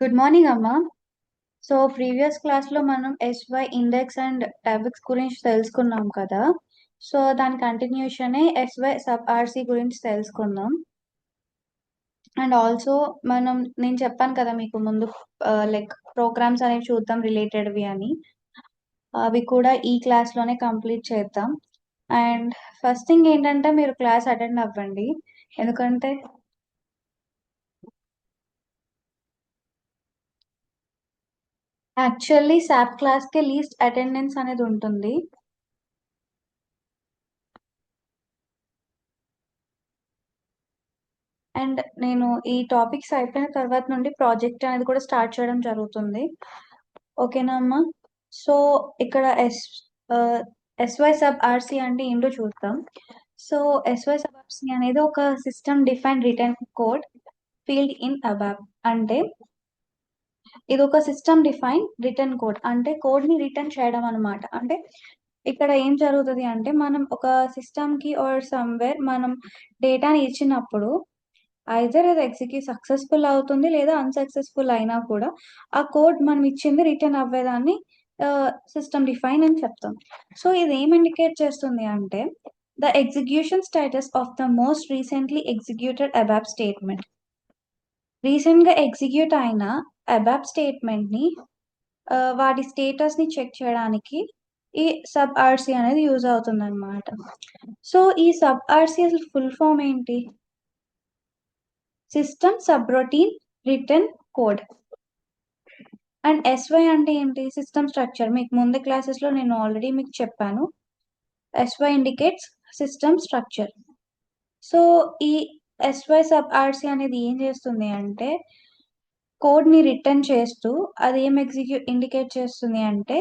Good morning అమ్మా. So previous class లో మనం ఎస్వై ఇండెక్స్ అండ్ టాపిక్స్ గురించి తెలుసుకున్నాం కదా. సో దాని కంటిన్యూషన్ ఎస్వై సబ్ ఆర్సి గురించి తెలుసుకుందాం. అండ్ ఆల్సో నేను చెప్పాను కదా మీకు ముందు, లైక్ ప్రోగ్రామ్స్ అనేవి చూద్దాం రిలేటెడ్వి అని. అవి కూడా ఈ క్లాస్ లోనే కంప్లీట్ చేద్దాం. అండ్ ఫస్ట్ థింగ్ ఏంటంటే మీరు క్లాస్ అటెండ్ అవ్వండి. ఎందుకంటే యాక్చువల్లీ సాప్ క్లాస్ కి లీస్ట్ అటెండెన్స్ అనేది ఉంటుంది. అండ్ నేను ఈ టాపిక్స్ అయిపోయిన తర్వాత నుండి ప్రాజెక్ట్ అనేది కూడా స్టార్ట్ చేయడం జరుగుతుంది. ఓకేనా అమ్మా? సో ఇక్కడ ఎస్వై సబ్ ఆర్సి అంటే ఏంటో చూద్దాం. సో ఎస్వై సబ్ ఆర్సి అనేది ఒక system defined return code field in ABAP. అంటే ఇది ఒక సిస్టమ్ డిఫైన్ రిటర్న్ కోడ్, అంటే కోడ్ ని రిటర్న్ చేయడం అనమాట. అంటే ఇక్కడ ఏం జరుగుతుంది అంటే మనం ఒక సిస్టమ్ కి ఆర్ సమ్వేర్ మనం డేటాని ఇచ్చినప్పుడు ఐదర్ అది ఎగ్జిక్యూట్ సక్సెస్ఫుల్ అవుతుంది లేదా అన్సక్సెస్ఫుల్ అయినా కూడా ఆ కోడ్ మనం ఇచ్చింది రిటర్న్ అవ్వేదాన్ని సిస్టమ్ డిఫైన్ అని చెప్తాం. సో ఇది ఏం ఇండికేట్ చేస్తుంది అంటే the execution status of the most recently executed ABAP statement. Recent గా ఎగ్జిక్యూట్ అయిన అబాప్ స్టేట్మెంట్ ని వాటి స్టేటస్ ని చెక్ చేయడానికి ఈ సబ్ ఆర్సి అనేది యూజ్ అవుతుంది అనమాట. సో ఈ సబ్ ఆర్సి అసలు ఫుల్ ఫామ్ ఏంటి? System subroutine return code. And SY అంటే ఏంటి? System structure. మీకు ముందు క్లాసెస్ లో నేను ఆల్రెడీ మీకు చెప్పాను. SY indicates system structure. So ఈ ఎస్వై సబ్ ఆర్సి అనేది ఏం చేస్తుంది అంటే కోడ్ ని రిటర్న్ చేస్తూ అది ఏం ఇండికేట్ చేస్తుంది అంటే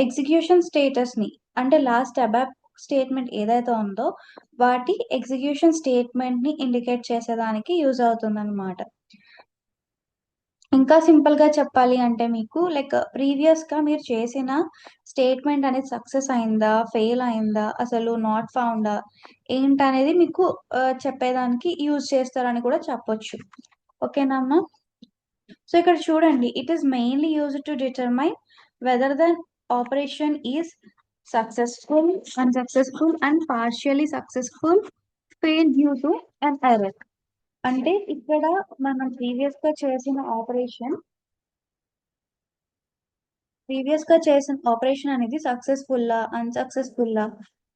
ఎగ్జిక్యూషన్ స్టేటస్ ని, అంటే లాస్ట్ అబాప్ స్టేట్మెంట్ ఏదైతే ఉందో వాటి ఎగ్జిక్యూషన్ స్టేట్మెంట్ ని ఇండికేట్ చేసేదానికి యూజ్ అవుతుంది అనమాట. ఇంకా సింపుల్ గా చెప్పాలి అంటే మీకు లైక్ ప్రీవియస్ గా మీరు చేసిన స్టేట్మెంట్ అనేది సక్సెస్ అయిందా, ఫెయిల్ అయిందా, అసలు నాట్ ఫౌండా ఏంటనేది మీకు చెప్పేదానికి యూజ్ చేస్తారని కూడా చెప్పొచ్చు. ఓకేనా అమ్మా? సో ఇక్కడ చూడండి, it is mainly used to determine whether the operation is successful, unsuccessful and partially successful, fail due to an error. అంటే ఇక్కడ మనం ప్రీవియస్ గా చేసిన ఆపరేషన్ అనేది సక్సెస్ఫుల్ అన్సక్సెస్ఫుల్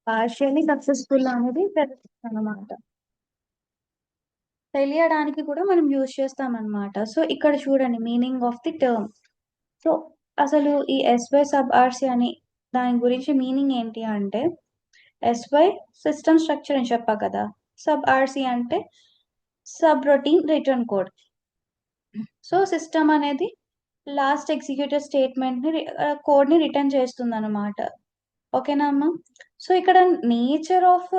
పార్షియల్లీ సక్సెస్ఫుల్ అనేది తెలుస్తుంది అనమాట. తెలియడానికి కూడా మనం యూజ్ చేస్తాం అనమాట. సో ఇక్కడ చూడండి meaning of the term. So అసలు ఈ ఎస్వై సబ్ ఆర్సి అని దాని గురించి మీనింగ్ ఏంటి అంటే ఎస్వై సిస్టమ్ స్ట్రక్చర్ అని చెప్పా కదా. సబ్ ఆర్సి అంటే sub routine return code. So system అనేది లాస్ట్ ఎగ్జిక్యూటివ్ స్టేట్మెంట్ ని కోడ్ ని రిటర్న్ చేస్తుంది అనమాట. ఓకేనా అమ్మా? సో ఇక్కడ నేచర్ ఆఫ్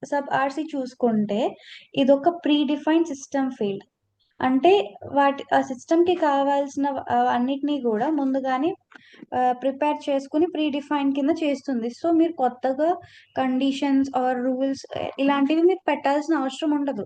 సబ్ ఆర్సి చూసుకుంటే ఇదొక ప్రీ డిఫైన్డ్ సిస్టమ్ ఫీల్డ్. అంటే ఆ సిస్టమ్ కి కావాల్సిన అన్నిటినీ కూడా ముందుగానే ప్రిపేర్ చేసుకుని ప్రీ డిఫైన్ కింద చేస్తుంది. సో మీరు కొత్తగా కండిషన్స్ ఆర్ రూల్స్ ఇలాంటివి మీరు పెట్టాల్సిన అవసరం ఉండదు.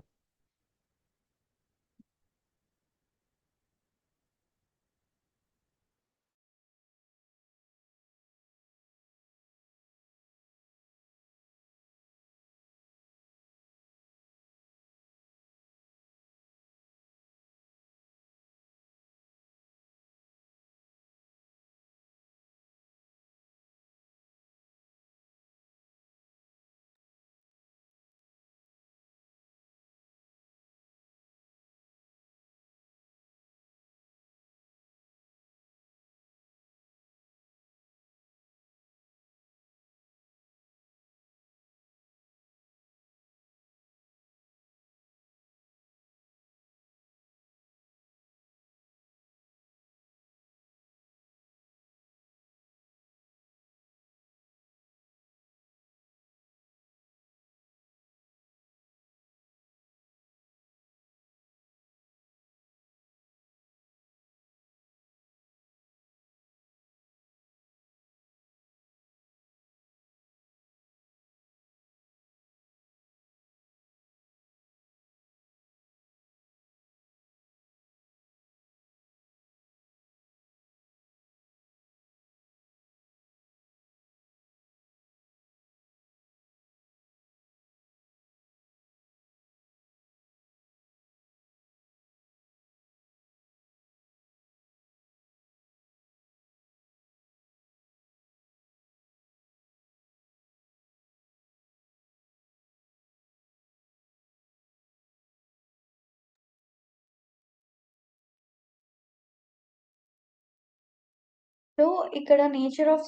సో ఇక్కడ నేచర్ ఆఫ్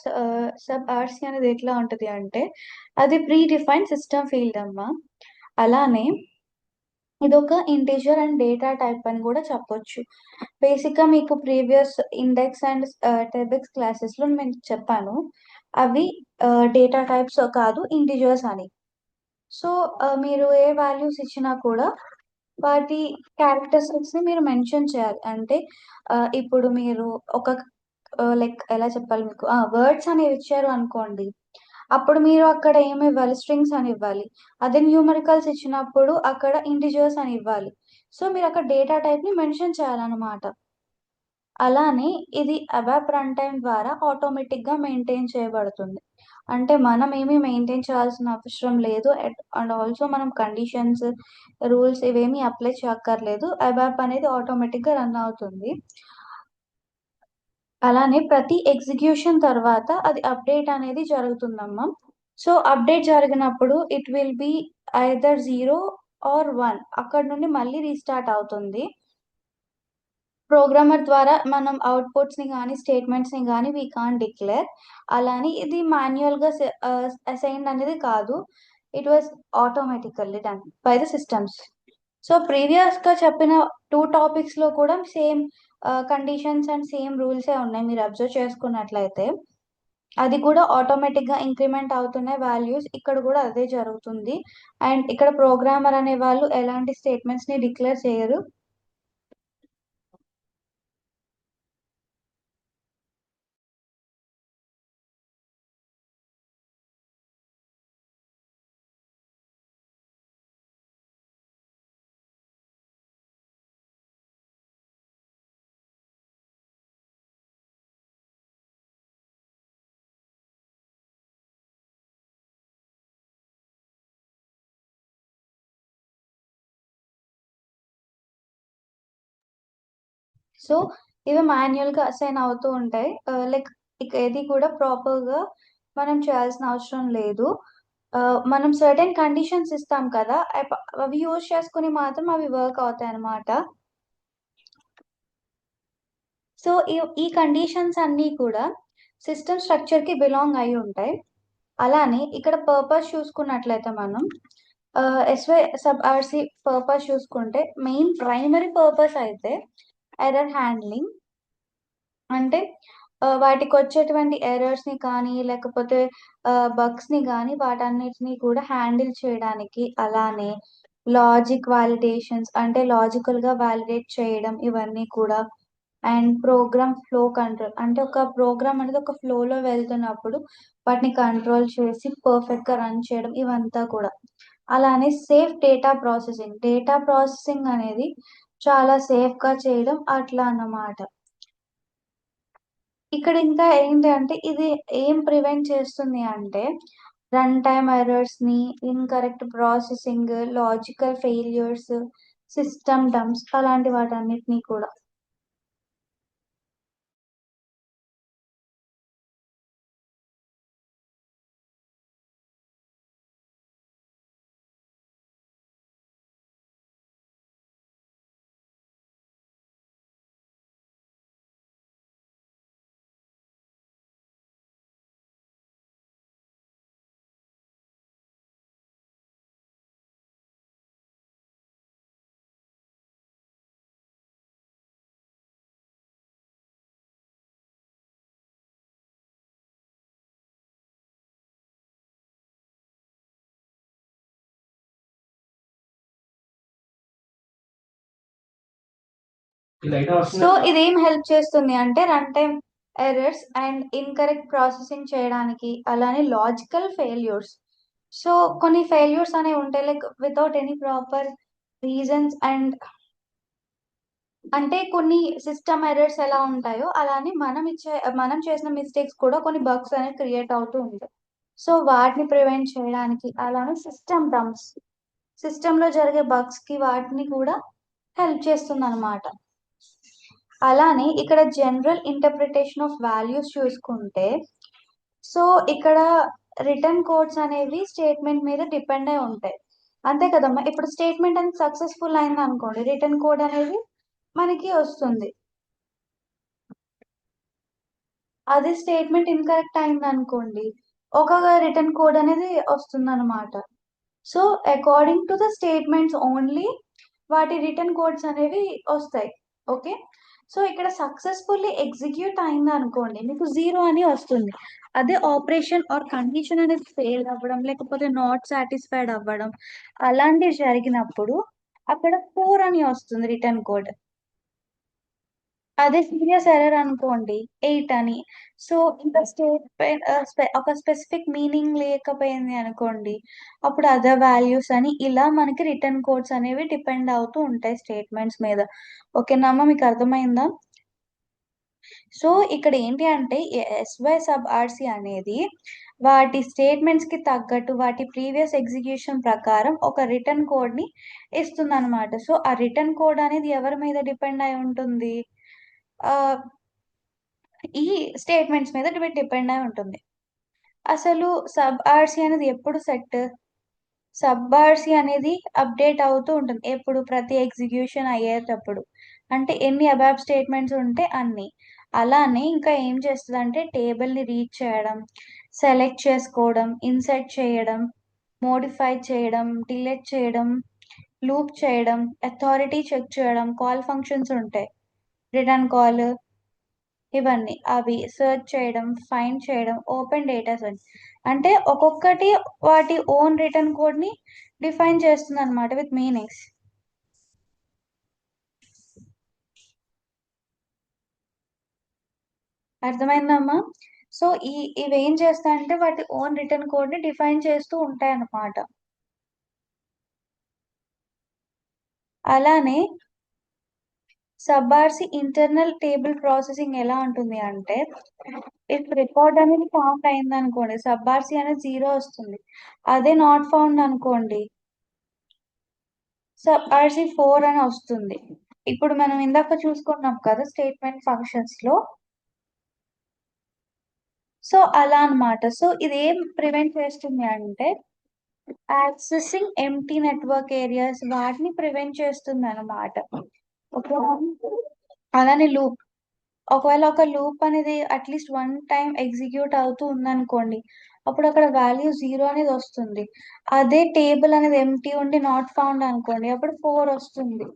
సబ్ ఆర్సీ అనేది ఎట్లా ఉంటది అంటే అది ప్రీ డిఫైన్డ్ సిస్టమ్ ఫీల్డ్ అమ్మా. అలానే ఇదొక ఇంటీజర్ అండ్ డేటా టైప్ అని కూడా చెప్పొచ్చు. బేసిక్ గా మీకు ప్రీవియస్ ఇండెక్స్ అండ్ టెబెక్స్ క్లాసెస్ లో నేను చెప్పాను, అవి డేటా టైప్స్ కాదు, ఇంటీజర్స్ అని. సో మీరు ఏ వాల్యూస్ ఇచ్చినా కూడా వాటి క్యారెక్టరిస్టిక్స్ ని మీరు మెన్షన్ చేయాలి. అంటే ఇప్పుడు మీరు ఒక లైక్ ఎలా చెప్పాలి మీకు, వర్డ్స్ అనేవి ఇచ్చారు అనుకోండి, అప్పుడు మీరు అక్కడ ఏమి ఇవ్వాలి, స్ట్రింగ్స్ అని ఇవ్వాలి. అదే న్యూమరికల్స్ ఇచ్చినప్పుడు అక్కడ ఇంటిజర్స్ అని ఇవ్వాలి. సో మీరు అక్కడ డేటా టైప్ ని మెన్షన్ చేయాలన్నమాట. అలానే ఇది అబాప్ రన్ టైమ్ ద్వారా ఆటోమేటిక్ గా మెయింటైన్ చేయబడుతుంది. అంటే మనం ఏమీ మెయింటైన్ చేయాల్సిన అవసరం లేదు. అండ్ ఆల్సో మనం కండిషన్స్, రూల్స్ ఇవేమీ అప్లై చేయక్కర్లేదు. అబాప్ అనేది ఆటోమేటిక్ గా రన్ అవుతుంది. అలానే ప్రతి ఎగ్జిక్యూషన్ తర్వాత అది అప్డేట్ అనేది జరుగుతుందమ్మా. సో అప్డేట్ జరిగినప్పుడు it will be either 0 or 1, అక్కడ నుండి మళ్ళీ రీస్టార్ట్ అవుతుంది. ప్రోగ్రామర్ ద్వారా మనం అవుట్పుట్స్ ని కానీ స్టేట్మెంట్స్ ని కానీ వీ కాన్ డిక్లేర్. అలానే ఇది మాన్యువల్ గా అసైన్డ్ అనేది కాదు, it was automatically done by the systems. So previous గా చెప్పిన 2 టాపిక్స్ లో కూడా సేమ్ కండిషన్స్ అండ్ సేమ్ రూల్సే ఉన్నాయి. మీరు అబ్జర్వ్ చేసుకున్నట్లయితే అది కూడా ఆటోమేటిక్ గా ఇంక్రిమెంట్ అవుతున్నాయి వాల్యూస్. ఇక్కడ కూడా అదే జరుగుతుంది. అండ్ ఇక్కడ ప్రోగ్రామర్ అనే వాళ్ళు ఎలాంటి స్టేట్మెంట్స్ ని డిక్లేర్ చేయరు. సో ఇవి మాన్యువల్ గా అసైన్ అవుతూ ఉంటాయి. లైక్ ఇక ఏది కూడా ప్రాపర్ గా మనం చేయాల్సిన అవసరం లేదు. మనం సర్టెన్ కండిషన్స్ ఇస్తాం కదా, అవి యూజ్ చేసుకుని మాత్రం అవి వర్క్ అవుతాయి అన్నమాట. సో ఈ కండిషన్స్ అన్నీ కూడా సిస్టమ్ స్ట్రక్చర్ కి బిలాంగ్ అయి ఉంటాయి. అలానే ఇక్కడ పర్పస్ చూసుకున్నట్లయితే మనం ఎస్వై సబ్ ఆర్సి పర్పస్ చూసుకుంటే మెయిన్ ప్రైమరీ పర్పస్ అయితే ఎర్రర్ హ్యాండ్లింగ్. అంటే వాటికి వచ్చేటువంటి ఎర్రర్స్ ని కానీ లేకపోతే బగ్స్ ని కానీ వాటన్నిటిని కూడా హ్యాండిల్ చేయడానికి, అలానే లాజిక్ వాలిడేషన్స్ అంటే లాజికల్ గా వాలిడేట్ చేయడం ఇవన్నీ కూడా. అండ్ ప్రోగ్రామ్ ఫ్లో కంట్రోల్ అంటే ఒక ప్రోగ్రామ్ అనేది ఒక ఫ్లోలో వెళ్తున్నప్పుడు వాటిని కంట్రోల్ చేసి పర్ఫెక్ట్ గా రన్ చేయడం ఇవంతా కూడా. అలానే సేఫ్ డేటా ప్రాసెసింగ్ అనేది చాలా సేఫ్ గా చేయడం అట్లా అన్నమాట. ఇక్కడ ఇంకా ఏంటి అంటే ఇది ఏం ప్రివెంట్ చేస్తుంది అంటే రన్ టైమ్ ఎర్రర్స్ ని, incorrect processing, logical failures, system dumps అలాంటి వాటన్నిటిని కూడా. సో ఇదేం హెల్ప్ చేస్తుంది అంటే run time errors and incorrect processing చేయడానికి, అలానే లాజికల్ ఫెయిల్యూర్స్. సో కొన్ని ఫెయిల్యూర్స్ అనేవి ఉంటాయి like without any proper reasons. And అంటే కొన్ని సిస్టమ్ ఎర్రర్స్ ఎలా ఉంటాయో అలానే మనం చేసిన మిస్టేక్స్ కూడా కొన్ని బగ్స్ అనేవి క్రియేట్ అవుతూ ఉంటాయి. సో వాటిని ప్రివెంట్ చేయడానికి, అలానే సిస్టమ్ డంప్స్, సిస్టమ్ లో జరిగే బగ్స్ కి వాటిని కూడా హెల్ప్ చేస్తుంది అనమాట. అలానే ఇక్కడ జనరల్ ఇంటర్ప్రిటేషన్ ఆఫ్ వాల్యూస్ చూసుకుంటే, సో ఇక్కడ రిటర్న్ కోడ్స్ అనేవి స్టేట్మెంట్ మీద డిపెండ్ అయి ఉంటాయి. అంతే కదమ్మా, ఇప్పుడు స్టేట్మెంట్ అనేది సక్సెస్ఫుల్ అయింది అనుకోండి, రిటర్న్ కోడ్ అనేది మనకి వస్తుంది. అది స్టేట్మెంట్ ఇన్కరెక్ట్ అయింది అనుకోండి, ఒక రిటర్న్ కోడ్ అనేది వస్తుంది అనమాట. So according to the statements only వాటి రిటర్న్ కోడ్స్ అనేవి వస్తాయి. ఓకే. సో ఇక్కడ సక్సెస్ఫుల్లీ ఎగ్జిక్యూట్ అయింది అనుకోండి, మీకు జీరో అని వస్తుంది. అదే ఆపరేషన్ ఆర్ కండిషన్ అనేది ఫెయిల్ అవ్వడం, లేకపోతే నాట్ సాటిస్ఫైడ్ అవ్వడం అలాంటివి జరిగినప్పుడు అక్కడ 4 అని వస్తుంది రిటర్న్ కోడ్. అదే సీరియస్ ఎర్రర్ అనుకోండి 8 అని. సో ఇంకా ఒక స్పెసిఫిక్ మీనింగ్ లేకపోయింది అనుకోండి, అప్పుడు అదర్ వాల్యూస్ అని, ఇలా మనకి రిటర్న్ కోడ్స్ అనేవి డిపెండ్ అవుతూ ఉంటాయి స్టేట్మెంట్స్ మీద. ఓకేనా అమ్మ, మీకు అర్థమైందా? సో ఇక్కడ ఏంటి అంటే ఎస్వై సబ్ ఆర్సి అనేది వాటి స్టేట్మెంట్స్ కి తగ్గట్టు వాటి ప్రీవియస్ ఎగ్జిక్యూషన్ ప్రకారం ఒక రిటర్న్ కోడ్ ని ఇస్తుంది అనమాట. సో ఆ రిటర్న్ కోడ్ అనేది ఎవరి మీద డిపెండ్ అయి ఉంటుంది? ఆ ఈ స్టేట్మెంట్స్ మీద డిపెండ్ అయి ఉంటుంది. అసలు సబ్ ఆర్సి అనేది ఎప్పుడు సెట్? సబ్ ఆర్సి అనేది అప్డేట్ అవుతూ ఉంటుంది ఎప్పుడు? ప్రతి ఎగ్జిక్యూషన్ అయ్యేటప్పుడు. అంటే ఎన్ని అబాబ్ స్టేట్మెంట్స్ ఉంటే అన్ని. అలానే ఇంకా ఏం చేస్తుంది అంటే టేబుల్ ని రీడ్ చేయడం, సెలెక్ట్ చేసుకోవడం, ఇన్సర్ట్ చేయడం, మోడిఫై చేయడం, డిలీట్ చేయడం, లూప్ చేయడం, అథారిటీ చెక్ చేయడం, కాల్ ఫంక్షన్స్ ఉంటాయి, రిటర్న్ కాల్, ఇవన్నీ అవి సెర్చ్ చేయడం, ఫైండ్ చేయడం, ఓపెన్ డేటా సెర్చ్. అంటే ఒక్కొక్కటి వాటి ఓన్ రిటర్న్ కోడ్ ని డిఫైన్ చేస్తుంది అనమాట విత్ మీనింగ్స్. అర్థమైందమ్మా? సో ఇవేం చేస్తాయంటే వాటి ఓన్ రిటర్న్ కోడ్ ని డిఫైన్ చేస్తూ ఉంటాయి అన్నమాట. అలానే సబ్ఆర్సి ఇంటర్నల్ టేబుల్ ప్రాసెసింగ్ ఎలా ఉంటుంది అంటే, ఇఫ్ రికార్డ్ అనేది ఫౌండ్ అయింది అనుకోండి, సబ్ఆర్సి అనేది 0 వస్తుంది. అదే నాట్ ఫౌండ్ అనుకోండి, సబ్ఆర్సి 4 అని వస్తుంది. ఇప్పుడు మనం ఇందాక చూసుకున్నాం కదా స్టేట్మెంట్ ఫంక్షన్స్ లో. సో అలా అన్నమాట. సో ఇది ఏం ప్రివెంట్ చేస్తుంది అంటే యాక్సెసింగ్ ఎంటీ నెట్వర్క్ ఏరియాస్, వాటిని ప్రివెంట్ చేస్తుంది అనమాట. ఓకే. అలానే లూప్, ఒకవేళ ఒక లూప్ అనేది అట్లీస్ట్ 1 టైం ఎగ్జిక్యూట్ అవుతూ ఉందనుకోండి, అప్పుడు అక్కడ వాల్యూ 0 అనేది వస్తుంది. అదే టేబుల్ అనేది ఎంటీ ఉండి నాట్ ఫౌండ్ అనుకోండి, అప్పుడు 4 వస్తుంది.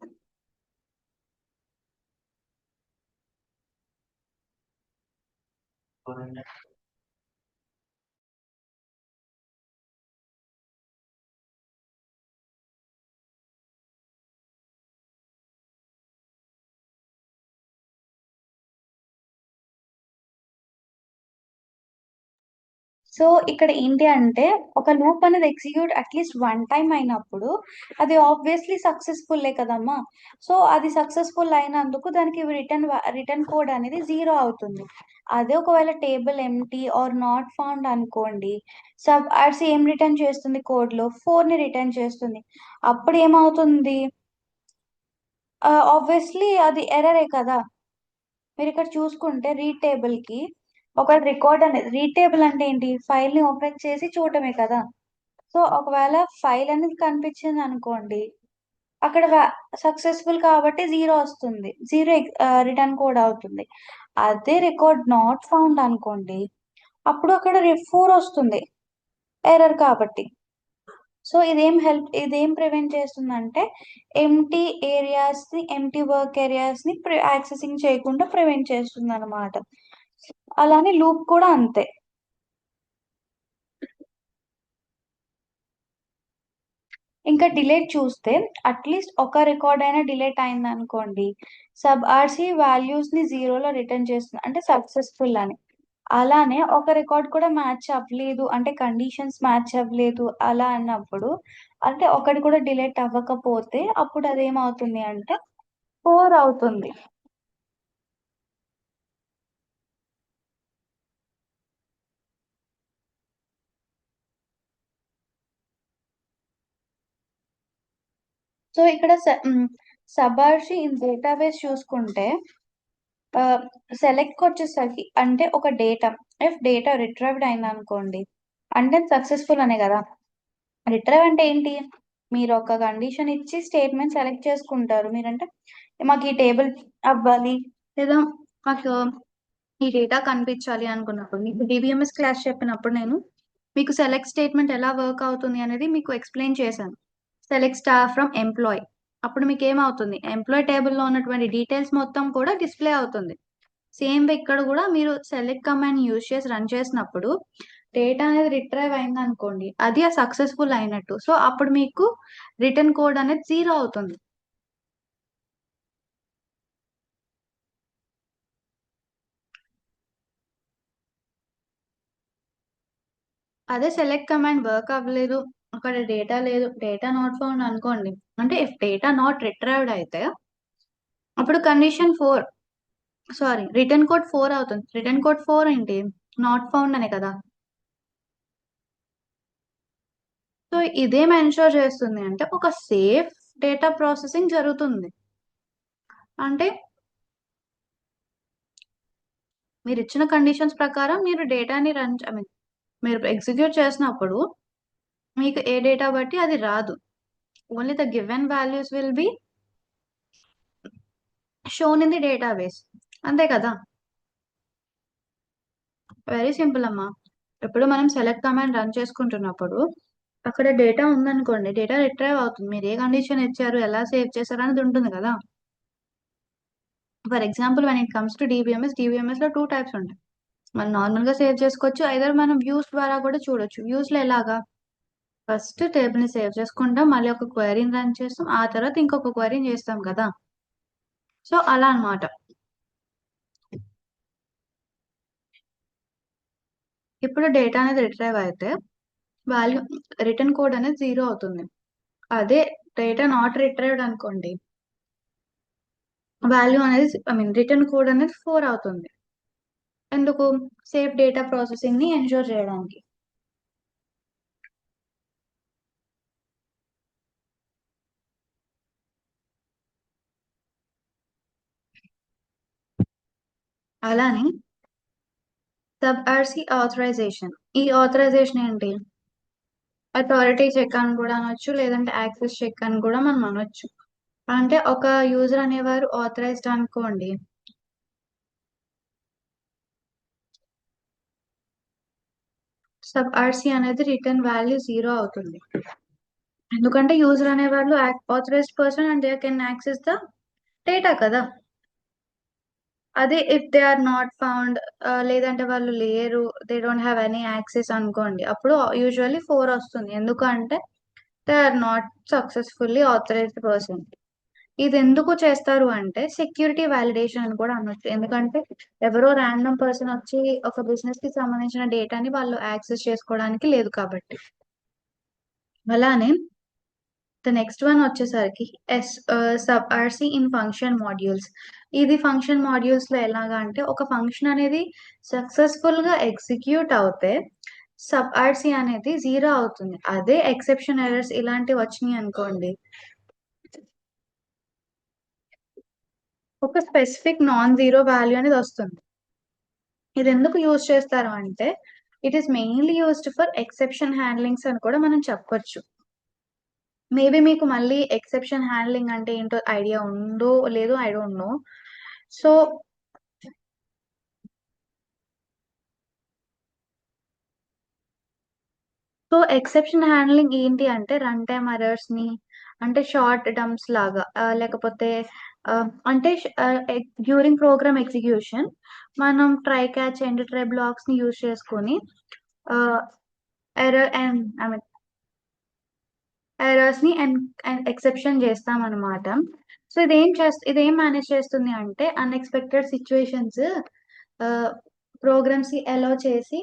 సో ఇక్కడ ఏంటి అంటే ఒక లూప్ అనేది ఎగ్జిక్యూట్ అట్లీస్ట్ 1 టైం అయినప్పుడు అది ఆబ్వియస్లీ సక్సెస్ఫుల్లే కదమ్మా. సో అది సక్సెస్ఫుల్ అయినందుకు దానికి రిటర్న్ కోడ్ అనేది 0 అవుతుంది. అదే ఒకవేళ table empty are not found అనుకోండి, సబ్ ఆర్సి ఏం రిటర్న్ చేస్తుంది కోడ్ లో? 4 ని రిటర్న్ చేస్తుంది. అప్పుడు ఏమవుతుంది? ఆబ్వియస్లీ అది ఎర్రరే కదా. మీరు ఇక్కడ చూసుకుంటే రీడ్ టేబుల్ కి ఒక రికార్డ్ అనేది, రీడ్ టేబుల్ అంటే ఏంటి? ఫైల్ ని ఓపెన్ చేసి చూడటమే కదా. సో ఒకవేళ ఫైల్ అనేది కనిపించింది అనుకోండి, అక్కడ సక్సెస్ఫుల్ కాబట్టి 0 వస్తుంది, 0 రిటర్న్ కోడ్ అవుతుంది. అదే రికార్డ్ నాట్ ఫౌండ్ అనుకోండి, అప్పుడు అక్కడ 4 వస్తుంది, ఎర్రర్ కాబట్టి. సో ఇదేం ప్రివెంట్ చేస్తుందంటే ఎంటీ ఏరియాస్ ని, ఎంటీ వర్క్ ఏరియాస్ ని యాక్సెసింగ్ చేయకుండా ప్రివెంట్ చేస్తుంది అనమాట. అలానే లూప్ కూడా అంతే. ఇంకా డిలేట్ చూస్తే అట్లీస్ట్ ఒక రికార్డ్ అయినా డిలేట్ అయింది అనుకోండి, సబ్ ఆర్సి వాల్యూస్ ని 0లో రిటర్న్ చేస్తుంది, అంటే సక్సెస్ఫుల్ అని. అలానే ఒక రికార్డ్ కూడా మ్యాచ్ అవ్వలేదు అంటే కండిషన్స్ మ్యాచ్ అవ్వలేదు అలా అన్నప్పుడు, అంటే ఒకటి కూడా డిలేట్ అవ్వకపోతే అప్పుడు అదేమవుతుంది అంటే 4 అవుతుంది. సో ఇక్కడ సబార్షి ఇన్ డేటాబేస్ చూసుకుంటే సెలెక్ట్ వచ్చేసరికి అంటే ఒక డేటా, ఇఫ్ డేటా రిట్రైవ్డ్ అయింది అనుకోండి, అంటే సక్సెస్ఫుల్ అనే కదా. రిట్రైవ్ అంటే ఏంటి? మీరు ఒక కండిషన్ ఇచ్చి స్టేట్మెంట్ సెలెక్ట్ చేసుకుంటారు. మీరంటే మాకు ఈ టేబుల్ అవ్వాలి, లేదా మాకు ఈ డేటా కనిపించాలి అనుకున్నప్పుడు మీకు డిబిఎంఎస్ క్లాస్ చెప్పినప్పుడు నేను మీకు సెలెక్ట్ స్టేట్మెంట్ ఎలా వర్క్ అవుతుంది అనేది మీకు ఎక్స్ప్లెయిన్ చేశాను. Select star from employ. అప్పుడు మీకు ఏమవుతుంది, ఎంప్లాయ్ టేబుల్లో ఉన్నటువంటి డీటెయిల్స్ మొత్తం కూడా డిస్ప్లే అవుతుంది. సేమ్ వే ఇక్కడ కూడా మీరు సెలెక్ట్ కమాండ్ యూజ్ చేసి రన్ చేసినప్పుడు డేటా అనేది రిట్రైవ్ అయింది అనుకోండి, అది సక్సెస్ఫుల్ అయినట్టు. సో అప్పుడు మీకు రిటర్న్ కోడ్ అనేది 0 అవుతుంది. అదే సెలెక్ట్ కమాండ్ వర్క్ అవ్వలేదు, అక్కడ డేటా లేదు, డేటా నాట్ ఫౌండ్ అనుకోండి, అంటే ఇఫ్ డేటా నాట్ రిట్రైవ్డ్ అయితే అప్పుడు కండిషన్ 4, సారీ రిటర్న్ కోడ్ 4 అవుతుంది. రిటర్న్ కోడ్ 4 ఏంటి, నాట్ ఫౌండ్ అనే కదా. సో ఇదేం ఎన్షూర్ చేస్తుంది అంటే ఒక సేఫ్ డేటా ప్రాసెసింగ్ జరుగుతుంది. అంటే మీరు ఇచ్చిన కండిషన్స్ ప్రకారం మీరు డేటాని రన్ ఐ మీన్ మీరు ఎగ్జిక్యూట్ చేసినప్పుడు మీకు ఏ డేటా బట్టి అది రాదు. Only the given values will be shown in the database. అంతే కదా. వెరీ సింపుల్ అమ్మా. ఇప్పుడు మనం సెలెక్ట్ కమాండ్ రన్ చేసుకుంటున్నప్పుడు అక్కడ డేటా ఉందనుకోండి, డేటా రిట్రైవ్ అవుతుంది. మీరు ఏ కండిషన్ ఇచ్చారు, ఎలా సేవ్ చేశారు అనేది ఉంటుంది కదా. For example when it comes to DBMS లో 2 టైప్స్ ఉంటాయి. మనం నార్మల్ గా సేవ్ చేసుకోవచ్చు, ఐదర్ మనం వ్యూస్ ద్వారా కూడా చూడొచ్చు. వ్యూస్ లో ఎలాగా, ఫస్ట్ టేబుల్ ని సేవ్ చేసుకుంటాం, మళ్ళీ ఒక క్వైరీని రన్ చేస్తాం, ఆ తర్వాత ఇంకొక క్వైరీని చేస్తాం కదా. సో అలా అన్నమాట. ఇప్పుడు డేటా అనేది రిట్రైవ్ అయితే వాల్యూ రిటర్న్ కోడ్ అనేది 0 అవుతుంది. అదే డేటా నాట్ రిట్రైవ్డ్ అనుకోండి, వాల్యూ అనేది ఐ మీన్ రిటర్న్ కోడ్ అనేది 4 అవుతుంది. ఎందుకు, సేఫ్ డేటా ప్రాసెసింగ్ ని ఎన్షూర్ చేయడానికి. అలానే సబ్ ఆర్సి ఆథరైజేషన్. ఈ ఆథరైజేషన్ ఏంటి, అథారిటీ చెక్ అని కూడా అనొచ్చు, లేదంటే యాక్సెస్ చెక్ అని కూడా మనం అనొచ్చు. అంటే ఒక యూజర్ అనేవారు ఆథరైజ్డ్ అనుకోండి, సబ్ ఆర్సి అనేది రిటర్న్ వాల్యూ 0 అవుతుంది. ఎందుకంటే యూజర్ అనేవాళ్ళు authorised person and they can access the data కదా. అదే if they are not found, లేదంటే వాళ్ళు లేరు, they don't have any access అనుకోండి, అప్పుడు యూజువల్లీ 4 వస్తుంది. ఎందుకంటే they are not successfully authorised person. ఇది ఎందుకు చేస్తారు అంటే సెక్యూరిటీ వాలిడేషన్ అని కూడా అనొచ్చు. ఎందుకంటే ఎవరో ర్యాండమ్ పర్సన్ వచ్చి ఒక బిజినెస్ కి సంబంధించిన డేటాని వాళ్ళు యాక్సెస్ చేసుకోవడానికి లేదు కాబట్టి. అలానే ద నెక్స్ట్ వన్ వచ్చేసరికి sub RC in function modules. ఇది ఫంక్షన్ మాడ్యూల్స్ లో ఎలాగా అంటే ఒక ఫంక్షన్ అనేది సక్సెస్ఫుల్ గా ఎగ్జిక్యూట్ అవుతే సబ్ ఆర్సి అనేది 0 అవుతుంది. అదే ఎక్సెప్షన్ ఎర్రర్స్ ఇలాంటివి వచ్చినాయి అనుకోండి, ఒక స్పెసిఫిక్ నాన్ జీరో వాల్యూ అనేది వస్తుంది. ఇది ఎందుకు యూజ్ చేస్తారు అంటే it is mainly used for exception handlings అని కూడా మనం చెప్పొచ్చు. మేబీ మీకు మళ్ళీ ఎక్సెప్షన్ హ్యాండ్లింగ్ అంటే ఏంటో ఐడియా ఉందో లేదో I don't know. So so exception handling ఏంటి అంటే రన్ టైమ్ ఎర్రర్స్ ని, అంటే షార్ట్ డంప్స్ లాగా, లేకపోతే అంటే డ్యూరింగ్ ప్రోగ్రామ్ ఎగ్జిక్యూషన్ మనం try catch and try blocks ని యూజ్ చేసుకొని error and I mean errors ని ఎక్సెప్షన్ చేస్తాం అనమాట. సో ఇదేం మేనేజ్ చేస్తుంది అంటే అన్ఎక్స్పెక్టెడ్ సిచ్యువేషన్స్ ప్రోగ్రామ్స్ కి అలౌ చేసి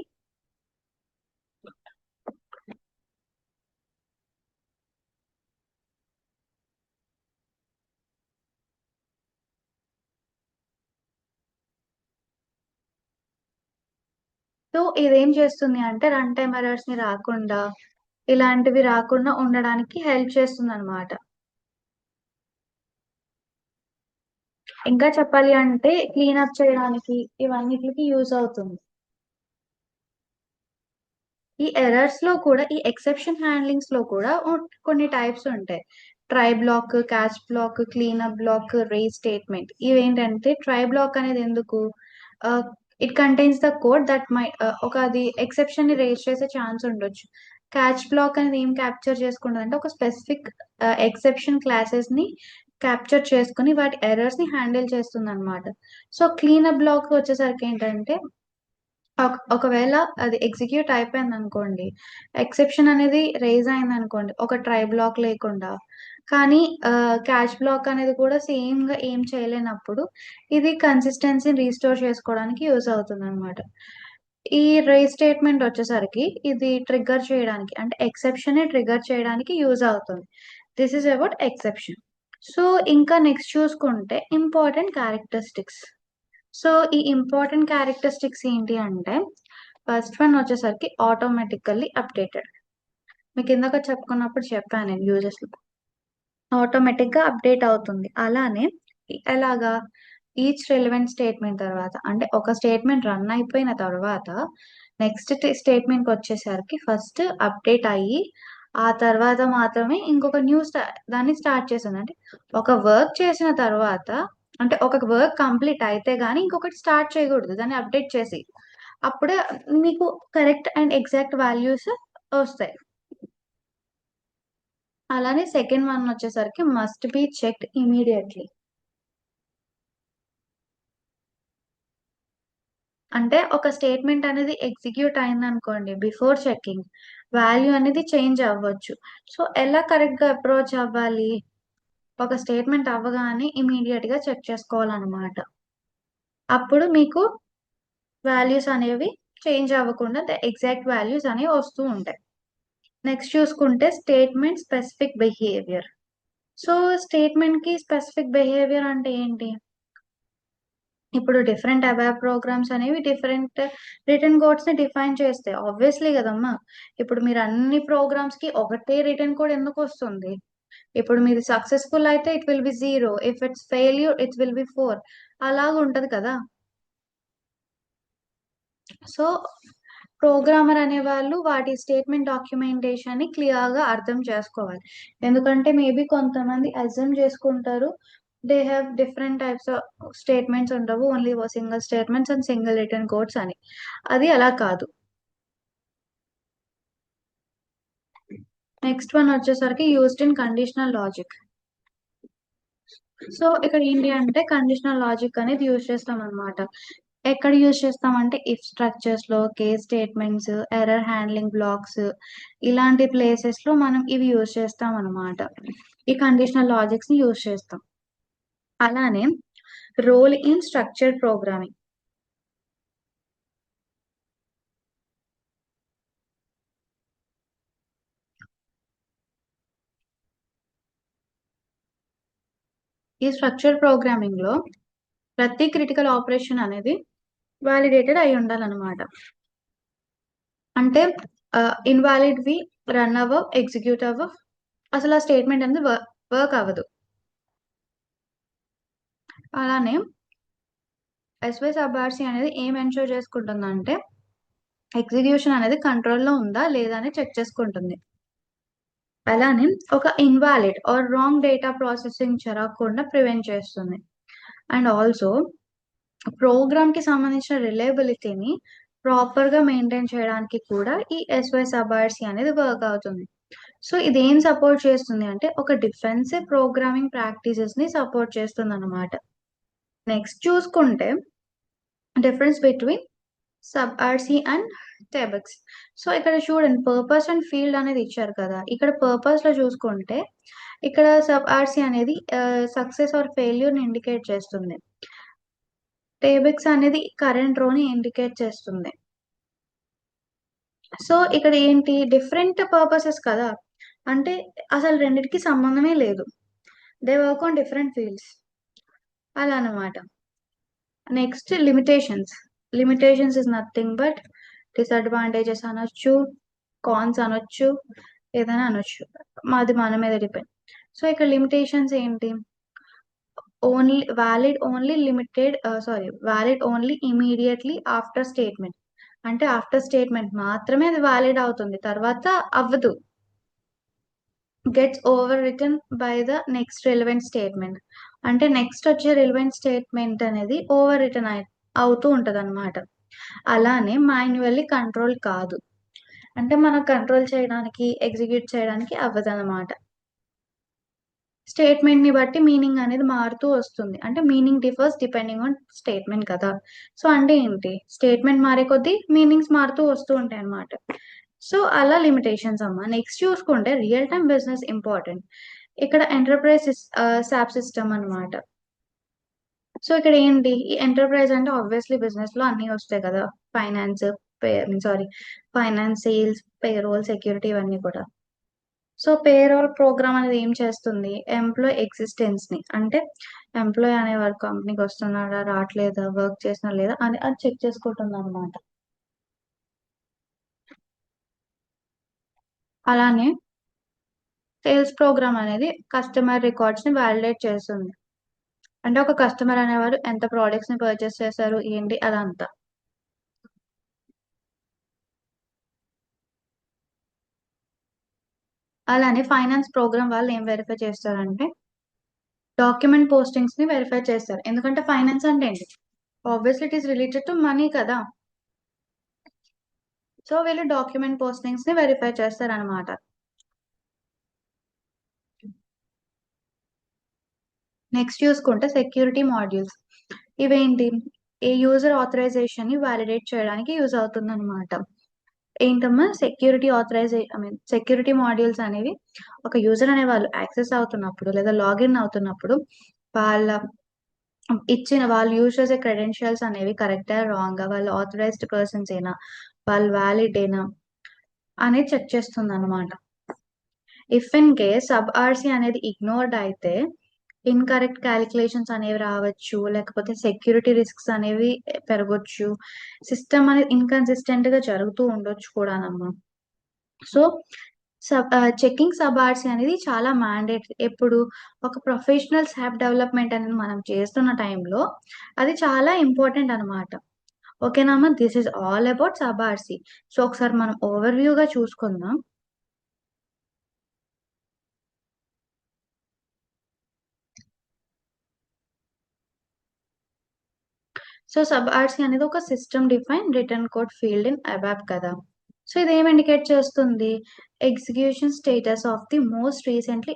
సో ఇదేం చేస్తుంది అంటే రన్ టైమ్ ఎర్రర్స్ ని రాకుండా, ఇలాంటివి రాకుండా ఉండడానికి హెల్ప్ చేస్తుంది అనమాట. ఇంకా చెప్పాలి అంటే క్లీనప్ చేయడానికి ఇవన్నిటికి యూజ్ అవుతుంది. ఈ ఎర్రర్స్ లో కూడా, ఈ ఎక్సెప్షన్ హ్యాండ్లింగ్స్ లో కూడా కొన్ని టైప్స్ ఉంటాయి. Try block, catch block, cleanup block, raise statement. ఇవేంటంటే ట్రై బ్లాక్ అనేది ఎందుకు, it contains the code that may ఒక అది ఎక్సెప్షన్ ని రేజ్ చేసే ఛాన్స్ ఉండొచ్చు. క్యాచ్ బ్లాక్ అనేది ఏం క్యాప్చర్ చేసుకుంటుంది అంటే ఒక స్పెసిఫిక్ ఎక్సెప్షన్ క్లాసెస్ ని క్యాప్చర్ చేసుకుని వాటి ఎర్రర్స్ ని హ్యాండిల్ చేస్తుంది అనమాట. సో క్లీనప్ బ్లాక్ వచ్చేసరికి ఏంటంటే ఒకవేళ అది ఎగ్జిక్యూట్ అయిపోయింది అనుకోండి, ఎక్సెప్షన్ అనేది రేజ్ అయింది అనుకోండి ఒక ట్రై బ్లాక్ లేకుండా, కానీ క్యాచ్ బ్లాక్ అనేది కూడా సేమ్ గా ఏం చేయలేనప్పుడు ఇది కన్సిస్టెన్సీని రీస్టోర్ చేసుకోవడానికి యూజ్ అవుతుంది అనమాట. ఈ రేజ్ స్టేట్మెంట్ వచ్చేసరికి ఇది ట్రిగ్గర్ చేయడానికి అంటే ఎక్సెప్షన్ ని ట్రిగ్గర్ చేయడానికి యూజ్ అవుతుంది. This is about exception. So ఇంకా నెక్స్ట్ చూసుకుంటే ఇంపార్టెంట్ క్యారెక్టరిస్టిక్స్. సో ఈ ఇంపార్టెంట్ క్యారెక్టరిస్టిక్స్ ఏంటి అంటే ఫస్ట్ వన్ వచ్చేసరికి ఆటోమేటికల్లీ అప్డేటెడ్. మీకు ఇందాక చెప్పుకున్నప్పుడు చెప్పాను నేను యూజెస్ ఆటోమేటిక్ గా అప్డేట్ అవుతుంది. అలానే ఎలాగా ఈచ్ రిలవెంట్ స్టేట్మెంట్ తర్వాత అంటే ఒక స్టేట్మెంట్ రన్ అయిపోయిన తర్వాత నెక్స్ట్ స్టేట్మెంట్ వచ్చేసరికి ఫస్ట్ అప్డేట్ అయ్యి ఆ తర్వాత మాత్రమే ఇంకొక న్యూ దాన్ని స్టార్ట్ చేస్తుంది. అంటే ఒక వర్క్ చేసిన తర్వాత అంటే ఒక వర్క్ కంప్లీట్ అయితే గానీ ఇంకొకటి స్టార్ట్ చేయకూడదు, దాన్ని అప్డేట్ చేసి అప్పుడే మీకు కరెక్ట్ అండ్ ఎగ్జాక్ట్ వాల్యూస్ వస్తాయి. అలానే సెకండ్ వన్ వచ్చేసరికి మస్ట్ బి చెక్డ్ ఇమీడియట్లీ. అంటే ఒక స్టేట్మెంట్ అనేది ఎగ్జిక్యూట్ అయింది అనుకోండి, బిఫోర్ చెకింగ్ వాల్యూ అనేది చేంజ్ అవ్వచ్చు. సో ఎలా కరెక్ట్ గా అప్రోచ్ అవ్వాలి, ఒక స్టేట్మెంట్ అవ్వగానే ఇమీడియట్ గా చెక్ చేసుకోవాలన్నమాట. అప్పుడు మీకు వాల్యూస్ అనేవి చేంజ్ అవ్వకుండా ఎగ్జాక్ట్ వాల్యూస్ అనేవి వస్తూ ఉంటాయి. నెక్స్ట్ చూసుకుంటే statement specific behaviour. So statement కి స్పెసిఫిక్ బిహేవియర్ అంటే ఏంటి? ఇప్పుడు డిఫరెంట్ అబాప్ ప్రోగ్రామ్స్ అనేవి డిఫరెంట్ రిటర్న్ కోడ్స్ ని డిఫైన్ చేస్తాయి ఆబ్వియస్లీ కదమ్మా. ఇప్పుడు మీరు అన్ని ప్రోగ్రామ్స్ కి ఒకటే రిటర్న్ కోడ్ ఎందుకు వస్తుంది? ఇప్పుడు మీరు సక్సెస్ఫుల్ అయితే it will B 0, if it's failure it will B 4, అలాగ ఉంటది కదా. సో ప్రోగ్రామర్ అనే వాళ్ళు వాటి స్టేట్మెంట్ డాక్యుమెంటేషన్ ని క్లియర్ గా అర్థం చేసుకోవాలి. ఎందుకంటే మేబీ కొంతమంది అజ్యూమ్ చేసుకుంటారు they have different types of statements ఉండవు, only single statements and single return codes అని. అది అలా కాదు. నెక్స్ట్ వన్ వచ్చేసరికి used in conditional logic. So ఇక్కడ ఏంటి అంటే కండిషనల్ లాజిక్ అనేది యూజ్ చేస్తాం అనమాట. ఎక్కడ యూజ్ చేస్తామంటే ఇఫ్ స్ట్రక్చర్స్ లో, case statements, error handling blocks, ఇలాంటి ప్లేసెస్ లో మనం ఇవి యూజ్ చేస్తాం అనమాట. ఈ కండిషనల్ లాజిక్స్ ని యూజ్ చేస్తాం. అలానే రోల్ ఇన్ స్ట్రక్చర్ ప్రోగ్రామింగ్. ఈ స్ట్రక్చర్ ప్రోగ్రామింగ్ లో ప్రతి క్రిటికల్ ఆపరేషన్ అనేది వ్యాలిడేటెడ్ అయి ఉండాలన్నమాట. అంటే ఇన్వాలిడ్ వి రన్ అవ్వ, ఎగ్జిక్యూట్ అవ్వ, అసలు ఆ స్టేట్మెంట్ అనేది వర్క్ అవ్వదు. అలానే ఎస్వై సబ్ఆర్సి అనేది ఏం ఎన్షూర్ చేసుకుంటుందంటే ఎగ్జిక్యూషన్ అనేది కంట్రోల్లో ఉందా లేదా అని చెక్ చేసుకుంటుంది. అలానే ఒక invalid or wrong data processing జరగకుండా ప్రివెంట్ చేస్తుంది. అండ్ ఆల్సో ప్రోగ్రామ్ కి సంబంధించిన రిలయబిలిటీని ప్రాపర్ గా మెయింటైన్ చేయడానికి కూడా ఈ ఎస్వై సబ్ఆర్సి అనేది వర్క్ అవుతుంది. సో ఇది ఏం సపోర్ట్ చేస్తుంది అంటే ఒక డిఫెన్సివ్ ప్రోగ్రామింగ్ ప్రాక్టీసెస్ ని సపోర్ట్ చేస్తుంది అనమాట. నెక్స్ట్ చూసుకుంటే డిఫరెన్స్ బిట్వీన్ సబ్ఆర్సి అండ్ టెబెక్స్. సో ఇక్కడ చూడండి పర్పస్ అండ్ ఫీల్డ్ అనేది ఇచ్చారు కదా. ఇక్కడ పర్పస్ లో చూసుకుంటే ఇక్కడ సబ్ఆర్సి అనేది సక్సెస్ ఆర్ ఫెయిల్యూర్ ని ఇండికేట్ చేస్తుంది. టేబెక్స్ అనేది కరెంట్ రో ని ఇండికేట్ చేస్తుంది. సో ఇక్కడ ఏంటి డిఫరెంట్ పర్పసెస్ కదా, అంటే అసలు రెండిటికి సంబంధమే లేదు. They work on different fields అలా అన్నమాట. Next limitations. Limitations is nothing but disadvantages అనొచ్చు, కాన్స్ అనొచ్చు, ఏదైనా అనొచ్చు, మాది మన మీద డిపెండ్. సో ఇక్కడ లిమిటేషన్స్ ఏంటి? Only valid only limited sorry valid only immediately after statement. అంటే ఆఫ్టర్ స్టేట్మెంట్ మాత్రమే అది వ్యాలిడ్ అవుతుంది, తర్వాత అవ్వదు. Gets over written by the next relevant statement. అంటే నెక్స్ట్ వచ్చే రిలవెంట్ స్టేట్మెంట్ అనేది ఓవర్ రిటర్న్ అవుతూ ఉంటదన్నమాట. అలానే మాన్యువల్లీ కంట్రోల్ కాదు. అంటే మనం కంట్రోల్ చేయడానికి, ఎగ్జిక్యూట్ చేయడానికి అవ్వదనమాట. స్టేట్‌మెంట్‌ని బట్టి మీనింగ్ అనేది మారుతూ వస్తుంది. అంటే meaning differs depending on statement కదా! సో, అంటే ఏంటి? స్టేట్‌మెంట్ మారే కొద్దీ మీనింగ్స్ మారుతూ వస్తూ ఉంటాయన్నమాట. సో, అలా లిమిటేషన్స్ అమ్మ. నెక్స్ట్ చూసుకుంటే రియల్ టైమ్ బిజినెస్ ఇంపార్టెంట్. ఇక్కడ సాప్ సిస్టమ్ అన్నమాట. సో, ఇక్కడ ఏంటి? ఈ ఎంటర్‌ప్రైజ్ అంటే ఆబ్వియస్‌లీ బిజినెస్‌లో అన్నీ వస్తాయి కదా! Finance, sorry, finance, sales, payroll, security ఇవన్నీ కూడా. సో, పేరోల్ ప్రోగ్రామ్ అనేది ఏం చేస్తుంది? ఎక్సిస్టెన్స్‌ని అంటే ఎంప్లాయీ అనేవాడు కంపెనీకొస్తున్నాడా? రాట్లేదా? వర్క్ చేస్తున్నాడా? లేదా? అని అది చెక్ చేసుకుంటుందనమాట. అలానే సేల్స్ ప్రోగ్రామ్ అనేది కస్టమర్ రికార్డ్స్‌ని వాలిడేట్ చేస్తుంది. అంటే ఒక కస్టమర్ అనేవారు ఎంత ప్రొడక్ట్స్‌ని పర్చేస్ చేశారు? ఏంటి? అదంతా. అలానే ఫైనాన్స్ ప్రోగ్రామ్ వాళ్ళు ఏం వెరిఫై చేస్తారంటే డాక్యుమెంట్ పోస్టింగ్స్‌ని వెరిఫై చేస్తారు. ఎందుకంటే ఫైనాన్స్ అంటే ఏంటి? Obviously it is related to money కదా! సో, వీళ్ళు డాక్యుమెంట్ పోస్టింగ్స్‌ని వెరిఫై చేస్తారనమాట. నెక్స్ట్ చూసుకుంటే సెక్యూరిటీ మాడ్యూల్స్. ఇవేంటి? ఏ యూజర్ ఆథరైజేషన్‌ని వాలిడేట్ చేయడానికి యూజ్ అవుతుందనమాట. ఏంటమ్మా? సెక్యూరిటీ మాడ్యూల్స్ అనేవి ఒక యూజర్ అనేవాళ్ళు యాక్సెస్ అవుతున్నప్పుడు లేదా లాగిన్ అవుతున్నప్పుడు వాళ్ళ వాళ్ళు యూజ్ చేసే క్రెడెన్షియల్స్ అనేవి కరెక్టా? రాంగా? వాళ్ళు ఆథరైజ్డ్ పర్సన్సేనా? వాళ్ళు వాలిడేనా? అనేది చెక్ చేస్తుందనమాట. If in case sub RC అనేది ఇగ్నోర్డ్ అయితే ఇన్‌కరెక్ట్ కాలిక్యులేషన్స్ అనేవి రావచ్చు. లేకపోతే సెక్యూరిటీ రిస్క్స్ అనేవి పెరగొచ్చు. సిస్టమ్ అనేది ఇన్‌కన్సిస్టెంట్‌గా జరుగుతూ ఉండొచ్చు కూడానమ్మా. సో, చెకింగ్ సబ్ ఆర్‌సి అనేది చాలా మ్యాండేటరీ. ఎప్పుడు ఒక ప్రొఫెషనల్ యాప్ డెవలప్‌మెంట్ అనేది మనం చేస్తున్న టైంలో అది చాలా ఇంపార్టెంట్ అనమాట. ఓకేనామ్మా? This is all about sub RC. So, ఒకసారి మనం ఓవర్‌వ్యూగా చూసుకుందాం. సో, సబ్ ఆర్‌సి అనేది ఒక system defined return code field in ABAP కదా! సో, ఇదేం ఇండికేట్ చేస్తుంది? Execution status of the most recently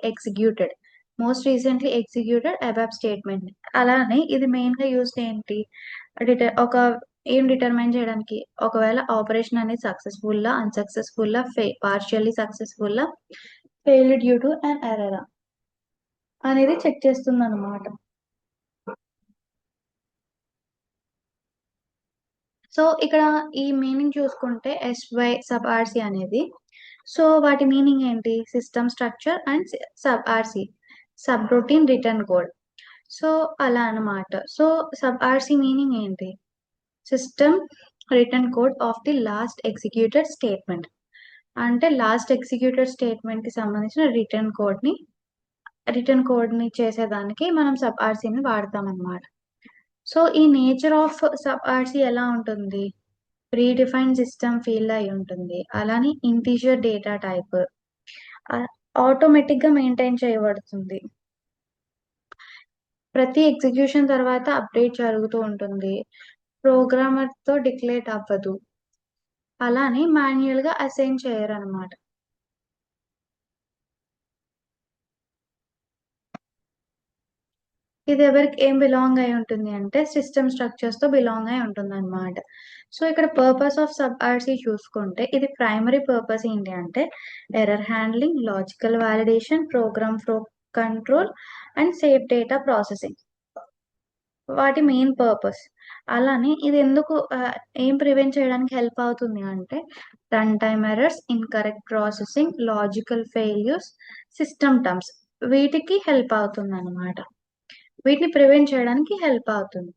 executed ABAP statement. అలానే ఇది మెయిన్‌గా యూజ్డ్ ఏంటి? ఒక ఏం డిటర్మైన్ చేయడానికి? ఒకవేళ ఆపరేషన్ అనేది సక్సెస్‌ఫుల్లా? అన్‌సక్సెస్‌ఫుల్లా? పార్షియల్లీ సక్సెస్‌ఫుల్లా? ఫెయిల్డ్ డ్యూ టు యాన్ ఎర్రరా? అనేది చెక్ చేస్తుందనమాట. సో, ఇక్కడ ఈ మీనింగ్ చూసుకుంటే ఎస్‌వై సబ్ ఆర్‌సి అనేది. సో, వాటి మీనింగ్ ఏంటి? System structure and sub RC. Subroutine return code. So, అలా అన్నమాట. సో, సబ్ ఆర్‌సి మీనింగ్ ఏంటి? System return code of the last executed statement. అంటే లాస్ట్ ఎగ్జిక్యూటెడ్ స్టేట్మెంట్‌కి సంబంధించిన రిటర్న్ కోడ్‌ని చేసేదానికి మనం సబ్ ఆర్‌సిని వాడతామన్నమాట. సో, ఈ నేచర్ ఆఫ్ సబ్ ఆర్‌సి ఎలా ఉంటుంది? ప్రీ డిఫైన్డ్ సిస్టమ్ ఫీల్డ్ అయ్యుంటుంది. అలానే ఇంటిజర్ డేటా టైప్ ఆహ్, ఆటోమేటిక్‌గా మెయింటైన్ చేయబడుతుంది. ప్రతి ఎగ్జిక్యూషన్ తర్వాత అప్డేట్ జరుగుతూ ఉంటుంది. ప్రోగ్రామర్‌తో డిక్లేర్ అవ్వదు. అలానే మాన్యుయల్‌గా అసైన్ చేయరనమాట. ఇది ఎవరికి ఏం బిలాంగ్ అయి ఉంటుంది అంటే సిస్టమ్ స్ట్రక్చర్స్‌తో బిలాంగ్ అయి ఉంటుందనమాట. సో, ఇక్కడ పర్పస్ ఆఫ్ సబ్ ఆర్‌సి చూసుకుంటే ఇది ప్రైమరీ పర్పస్ ఏంటి అంటే error handling, logical validation, program flow control and safe data processing. వాటి మెయిన్ పర్పస్. అలానే ఇది ఎందుకు ఏం ప్రివెంట్ చేయడానికి హెల్ప్ అవుతుంది అంటే run time errors, incorrect processing, logical failures, system terms వీటికి హెల్ప్ అవుతుందనమాట. వీటిని ప్రివెంట్ చేయడానికి హెల్ప్ అవుతుంది.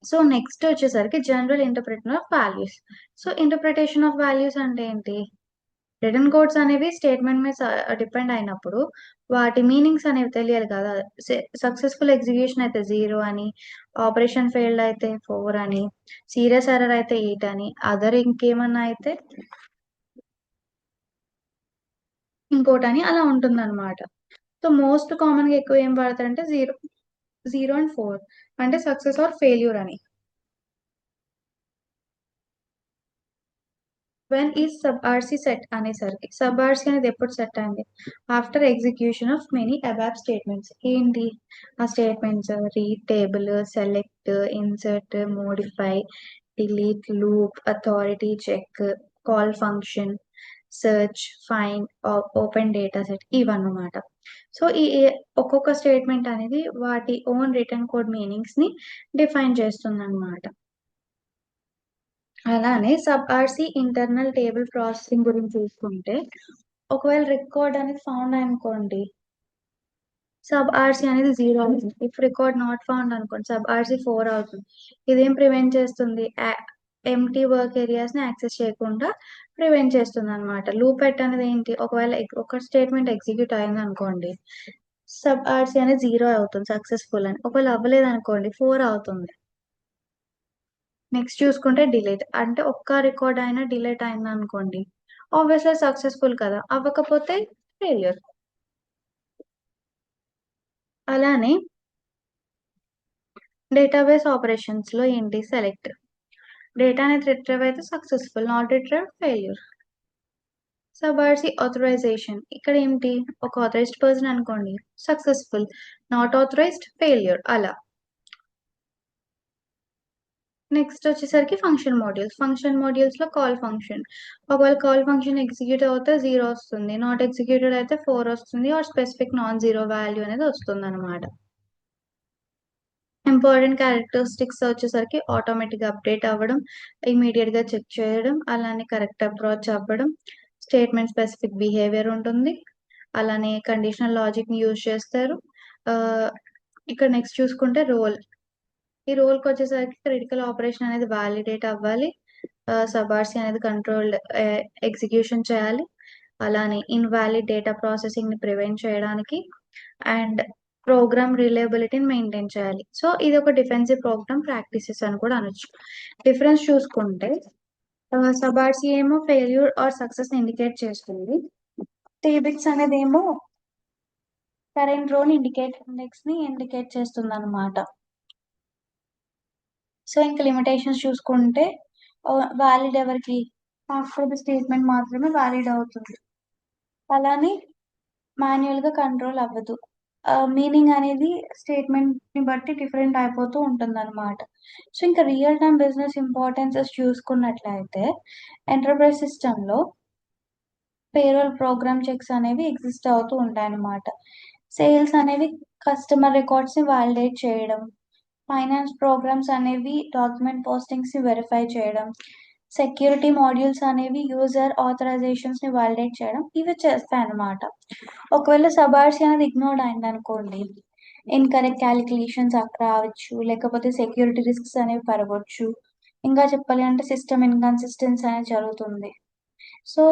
సో, నెక్స్ట్ వచ్చేసరికి general interpreter of values. So, interpretation of values అంటే ఏంటి? రిటర్న్ కోడ్స్ అనేవి స్టేట్‌మెంట్ మీద డిపెండ్ అయినప్పుడు వాటి మీనింగ్స్ అనేవి తెలియాలి కదా! సక్సెస్‌ఫుల్ ఎగ్జిక్యూషన్ అయితే 0 అని, ఆపరేషన్ ఫెయిల్డ్ అయితే 4 అని, సీరియస్ ఎర్రర్ అయితే 8 అని, అదర్ ఇంకేమన్నా అయితే ఇంకోటని అలా ఉంటుందన్నమాట. సో, మోస్ట్ కామన్‌గా ఎక్కువ ఏం వాడతారంటే 0, 0 అండ్ 4 అంటే సక్సెస్ ఆర్ ఫెయిల్యూర్ అని. వెన్ ఈ సబ్ ఆర్సీ సెట్ అనేసరికి సబ్ ఆర్సీ అనేది ఎప్పుడు సెట్ అయింది? After execution of many ABAP statements. ఏంటి ఆ statements? Read table, select, insert, modify, delete, loop, authority check, call function, search, find, open data set ఇవన్నమాట. So ఒక్కొక్క statement అనేది వాటి ఓన్ రిటర్న్ కోడ్ మీనింగ్స్ ని డిఫైన్ చేస్తుంది అనమాట. అలానే sub RC internal table processing గురించి చూసుకుంటే, ఒకవేళ రికార్డ్ అనేది ఫౌండ్ అనుకోండి, సబ్ ఆర్సీ అనేది 0 అవుతుంది. ఇఫ్ రికార్డ్ నాట్ ఫౌండ్ అనుకోండి, సబ్ ఆర్సీ 4 అవుతుంది. ఇదేం ప్రివెంట్ చేస్తుంది? ఎంటీ వర్క్ ఏరియాస్ ని యాక్సెస్ చేయకుండా ప్రివెంట్ చేస్తుంది అనమాట. లూప్ ఎట్ అనేది ఏంటి? ఒకవేళ ఒక స్టేట్మెంట్ ఎగ్జిక్యూట్ అయింది అనుకోండి, సబ్ ఆర్సీ అనేది 0 అవుతుంది సక్సెస్ఫుల్ అని. ఒకవేళ అవ్వలేదు అనుకోండి, 4 అవుతుంది. నెక్స్ట్ చూసుకుంటే డిలీట్ అంటే ఒక్క రికార్డ్ అయినా డిలీట్ అయింది అనుకోండి, ఆబ్వియస్లీ సక్సెస్ఫుల్ కదా, అవ్వకపోతే ఫెయిల్యూర్. అలానే డేటాబేస్ ఆపరేషన్స్ లో ఏంటి? సెలెక్ట్. డేటా అనేది రిట్రీవ్ అయితే successful, not retrieve failure. Sub RC authorization ఇక్కడ ఏంటి? ఒక ఆథరైజ్డ్ పర్సన్ అనుకోండి, సక్సెస్ఫుల్, నాట్ ఆథరైజ్డ్ ఫెయిల్యూర్ అలా. నెక్స్ట్ వచ్చేసరికి ఫంక్షన్ మాడ్యూల్స్ లో కాల్ ఫంక్షన్. ఒకవేళ కాల్ ఫంక్షన్ ఎగ్జిక్యూట్ అవుతే 0 వస్తుంది, నాట్ ఎగ్జిక్యూటెడ్ అయితే 4 వస్తుంది, or specific non zero value అనేది వస్తుంది అనమాట. ఇంపార్టెంట్ క్యారెక్టరిస్టిక్స్ వచ్చేసరికి ఆటోమేటిక్ అప్డేట్ అవ్వడం, ఇమీడియట్ గా చెక్ చేయడం, అలానే కరెక్ట్ అప్రోచ్ అవ్వడం, స్టేట్మెంట్ స్పెసిఫిక్ బిహేవియర్ ఉంటుంది, అలానే కండిషనల్ లాజిక్ ని యూజ్ చేస్తారు. ఆ, ఇక్కడ నెక్స్ట్ చూసుకుంటే రోల్. ఈ రోల్ కి వచ్చేసరికి క్రిటికల్ ఆపరేషన్ అనేది వ్యాలిడేట్ అవ్వాలి, సబార్సీ అనేది కంట్రోల్డ్ ఎగ్జిక్యూషన్ చేయాలి, అలానే ఇన్వాలిడ్ డేటా ప్రాసెసింగ్ ని ప్రివెంట్ చేయడానికి, అండ్ ప్రోగ్రామ్ రిలయబిలిటీని మెయింటైన్ చేయాలి. సో ఇది ఒక డిఫెన్సివ్ ప్రోగ్రామ్ ప్రాక్టీసెస్ అని కూడా అనొచ్చు. డిఫరెన్స్ చూసుకుంటే సబార్సీ ఏమో ఫెయిల్యూర్ ఆర్ సక్సెస్ ని ఇండికేట్ చేస్తుంది, టీబిక్స్ అనేది ఏమో కరెంట్ రోల్ ఇండెక్స్ ని ఇండికేట్ చేస్తుంది అనమాట. సో ఇంకా లిమిటేషన్స్ చూసుకుంటే వ్యాలిడ్ ఎవరికి? ఆఫ్టర్ ద స్టేట్మెంట్ మాత్రమే వ్యాలిడ్ అవుతుంది, అలానే మాన్యువల్ గా కంట్రోల్ అవ్వదు. మీనింగ్ అనేది స్టేట్మెంట్ ని బట్టి డిఫరెంట్ అయిపోతూ ఉంటుంది అనమాట. సో ఇంకా రియల్ టైమ్ బిజినెస్ ఇంపార్టెన్సెస్ చూసుకున్నట్లయితే, ఎంటర్ప్రైజ్ సిస్టమ్ లో పేరోల్ ప్రోగ్రామ్ చెక్స్ అనేవి ఎగ్జిస్ట్ అవుతూ ఉంటాయి అన్నమాట. సేల్స్ అనేవి కస్టమర్ రికార్డ్స్ ని వాలిడేట్ చేయడం, ఫైనాన్స్ ప్రోగ్రామ్స్ అనేవి డాక్యుమెంట్ పోస్టింగ్స్ ని వెరిఫై చేయడం, సెక్యూరిటీ మాడ్యూల్స్ అనేవి యూజర్ ఆథరైజేషన్స్ ని వాలిడేట్ చేయడం, ఇవి చేస్తాయి అన్నమాట. ఒకవేళ సబార్సీ అనేది ఇగ్నోర్డ్ అయింది అనుకోండి, ఇన్కరెక్ట్ క్యాలిక్యులేషన్స్ అక్కడ రావచ్చు, లేకపోతే సెక్యూరిటీ రిస్క్స్ అనేవి పెరగవచ్చు, ఇంకా చెప్పాలి అంటే సిస్టమ్ ఇన్కన్సిస్టెన్సీ అనేది జరుగుతుంది. సో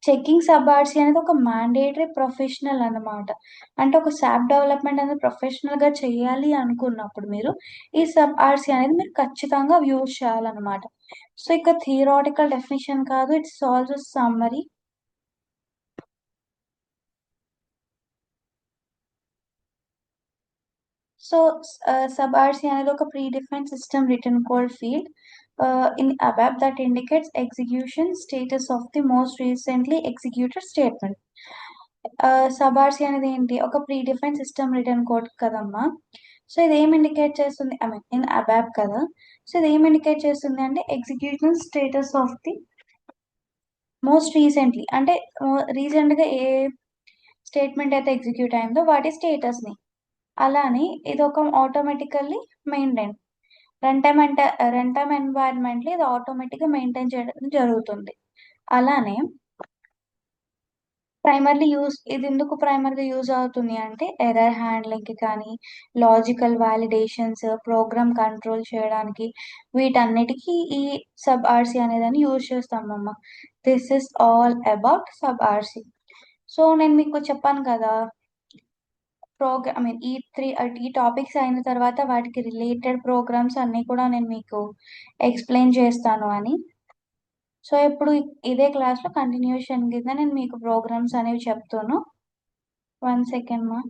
చెకింగ్ సబార్సీ అనేది ఒక మ్యాండేటరీ ప్రొఫెషనల్ అన్నమాట. అంటే ఒక సాప్ డెవలప్మెంట్ అనేది ప్రొఫెషనల్ గా చేయాలి అనుకున్నప్పుడు మీరు ఈ సబ్ ఆర్సీ అనేది మీరు ఖచ్చితంగా యూజ్ చేయాలన్నమాట. సో ఇక థియరాటికల్ డెఫినేషన్ కాదు, it's also summary. So sub RC అనేది ఒక pre defined system return code field in ABAP that indicates execution status of the most recently executed statement. సబార్సీ అనేది ఏంటి? ఒక pre define system return code కదమ్మా. So ఇది ఏం indicate చేస్తుంది? I mean in ABAP కదా. సో ఇది ఏం ఇండికేట్ చేస్తుంది అంటే execution status of the most recently, అంటే రీసెంట్ గా ఏ స్టేట్మెంట్ అయితే ఎగ్జిక్యూట్ అయిందో వాటి స్టేటస్ ని. అలానే ఇది ఒక automatically maintain run time environment లో ఇది ఆటోమేటిక్ గా మెయింటైన్ చేయడం జరుగుతుంది. అలానే ఇది ఎందుకు ప్రైమర్గా యూజ్ అవుతుంది అంటే ఎర్రర్ హ్యాండ్లింగ్ కి కానీ, లాజికల్ వాలిడేషన్స్, ప్రోగ్రామ్ కంట్రోల్ చేయడానికి, వీటన్నిటికీ ఈ సబ్ ఆర్సీ అనేదాన్ని యూజ్ చేస్తామమ్మ. This is all about sub RC. So నేను మీకు చెప్పాను కదా, ఐ మీన్ ఈ టాపిక్స్ అయిన తర్వాత వాటికి రిలేటెడ్ ప్రోగ్రామ్స్ అన్ని కూడా నేను మీకు ఎక్స్ప్లెయిన్ చేస్తాను అని. సో ఇప్పుడు ఇదే క్లాస్ లో కంటిన్యూషన్ కింద నేను మీకు ప్రోగ్రామ్స్ అనేవి చెప్తాను. 1 సెకండ్ మా.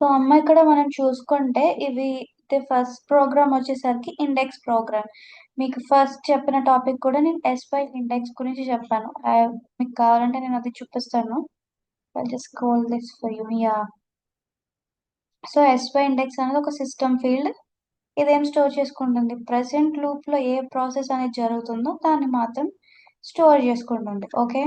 సో అమ్మ ఇక్కడ మనం చూసుకుంటే ఇవి ఫస్ట్ ప్రోగ్రామ్ వచ్చేసరికి ఇండెక్స్ ప్రోగ్రామ్. మీకు ఫస్ట్ చెప్పిన టాపిక్ కూడా నేను ఎస్పై ఇండెక్స్ గురించి చెప్పాను. మీకు కావాలంటే నేను అది చూపిస్తాను. I'll just scroll this for you. Yeah. So SY index అనేది ఒక సిస్టమ్ ఫీల్డ్. ఇదేం స్టోర్ చేసుకుంటుంది, ప్రెసెంట్ లూప్ లో ఏ ప్రాసెస్ అనేది జరుగుతుందో దాన్ని మాత్రం స్టోర్ చేసుకుంటుంది. ఓకే,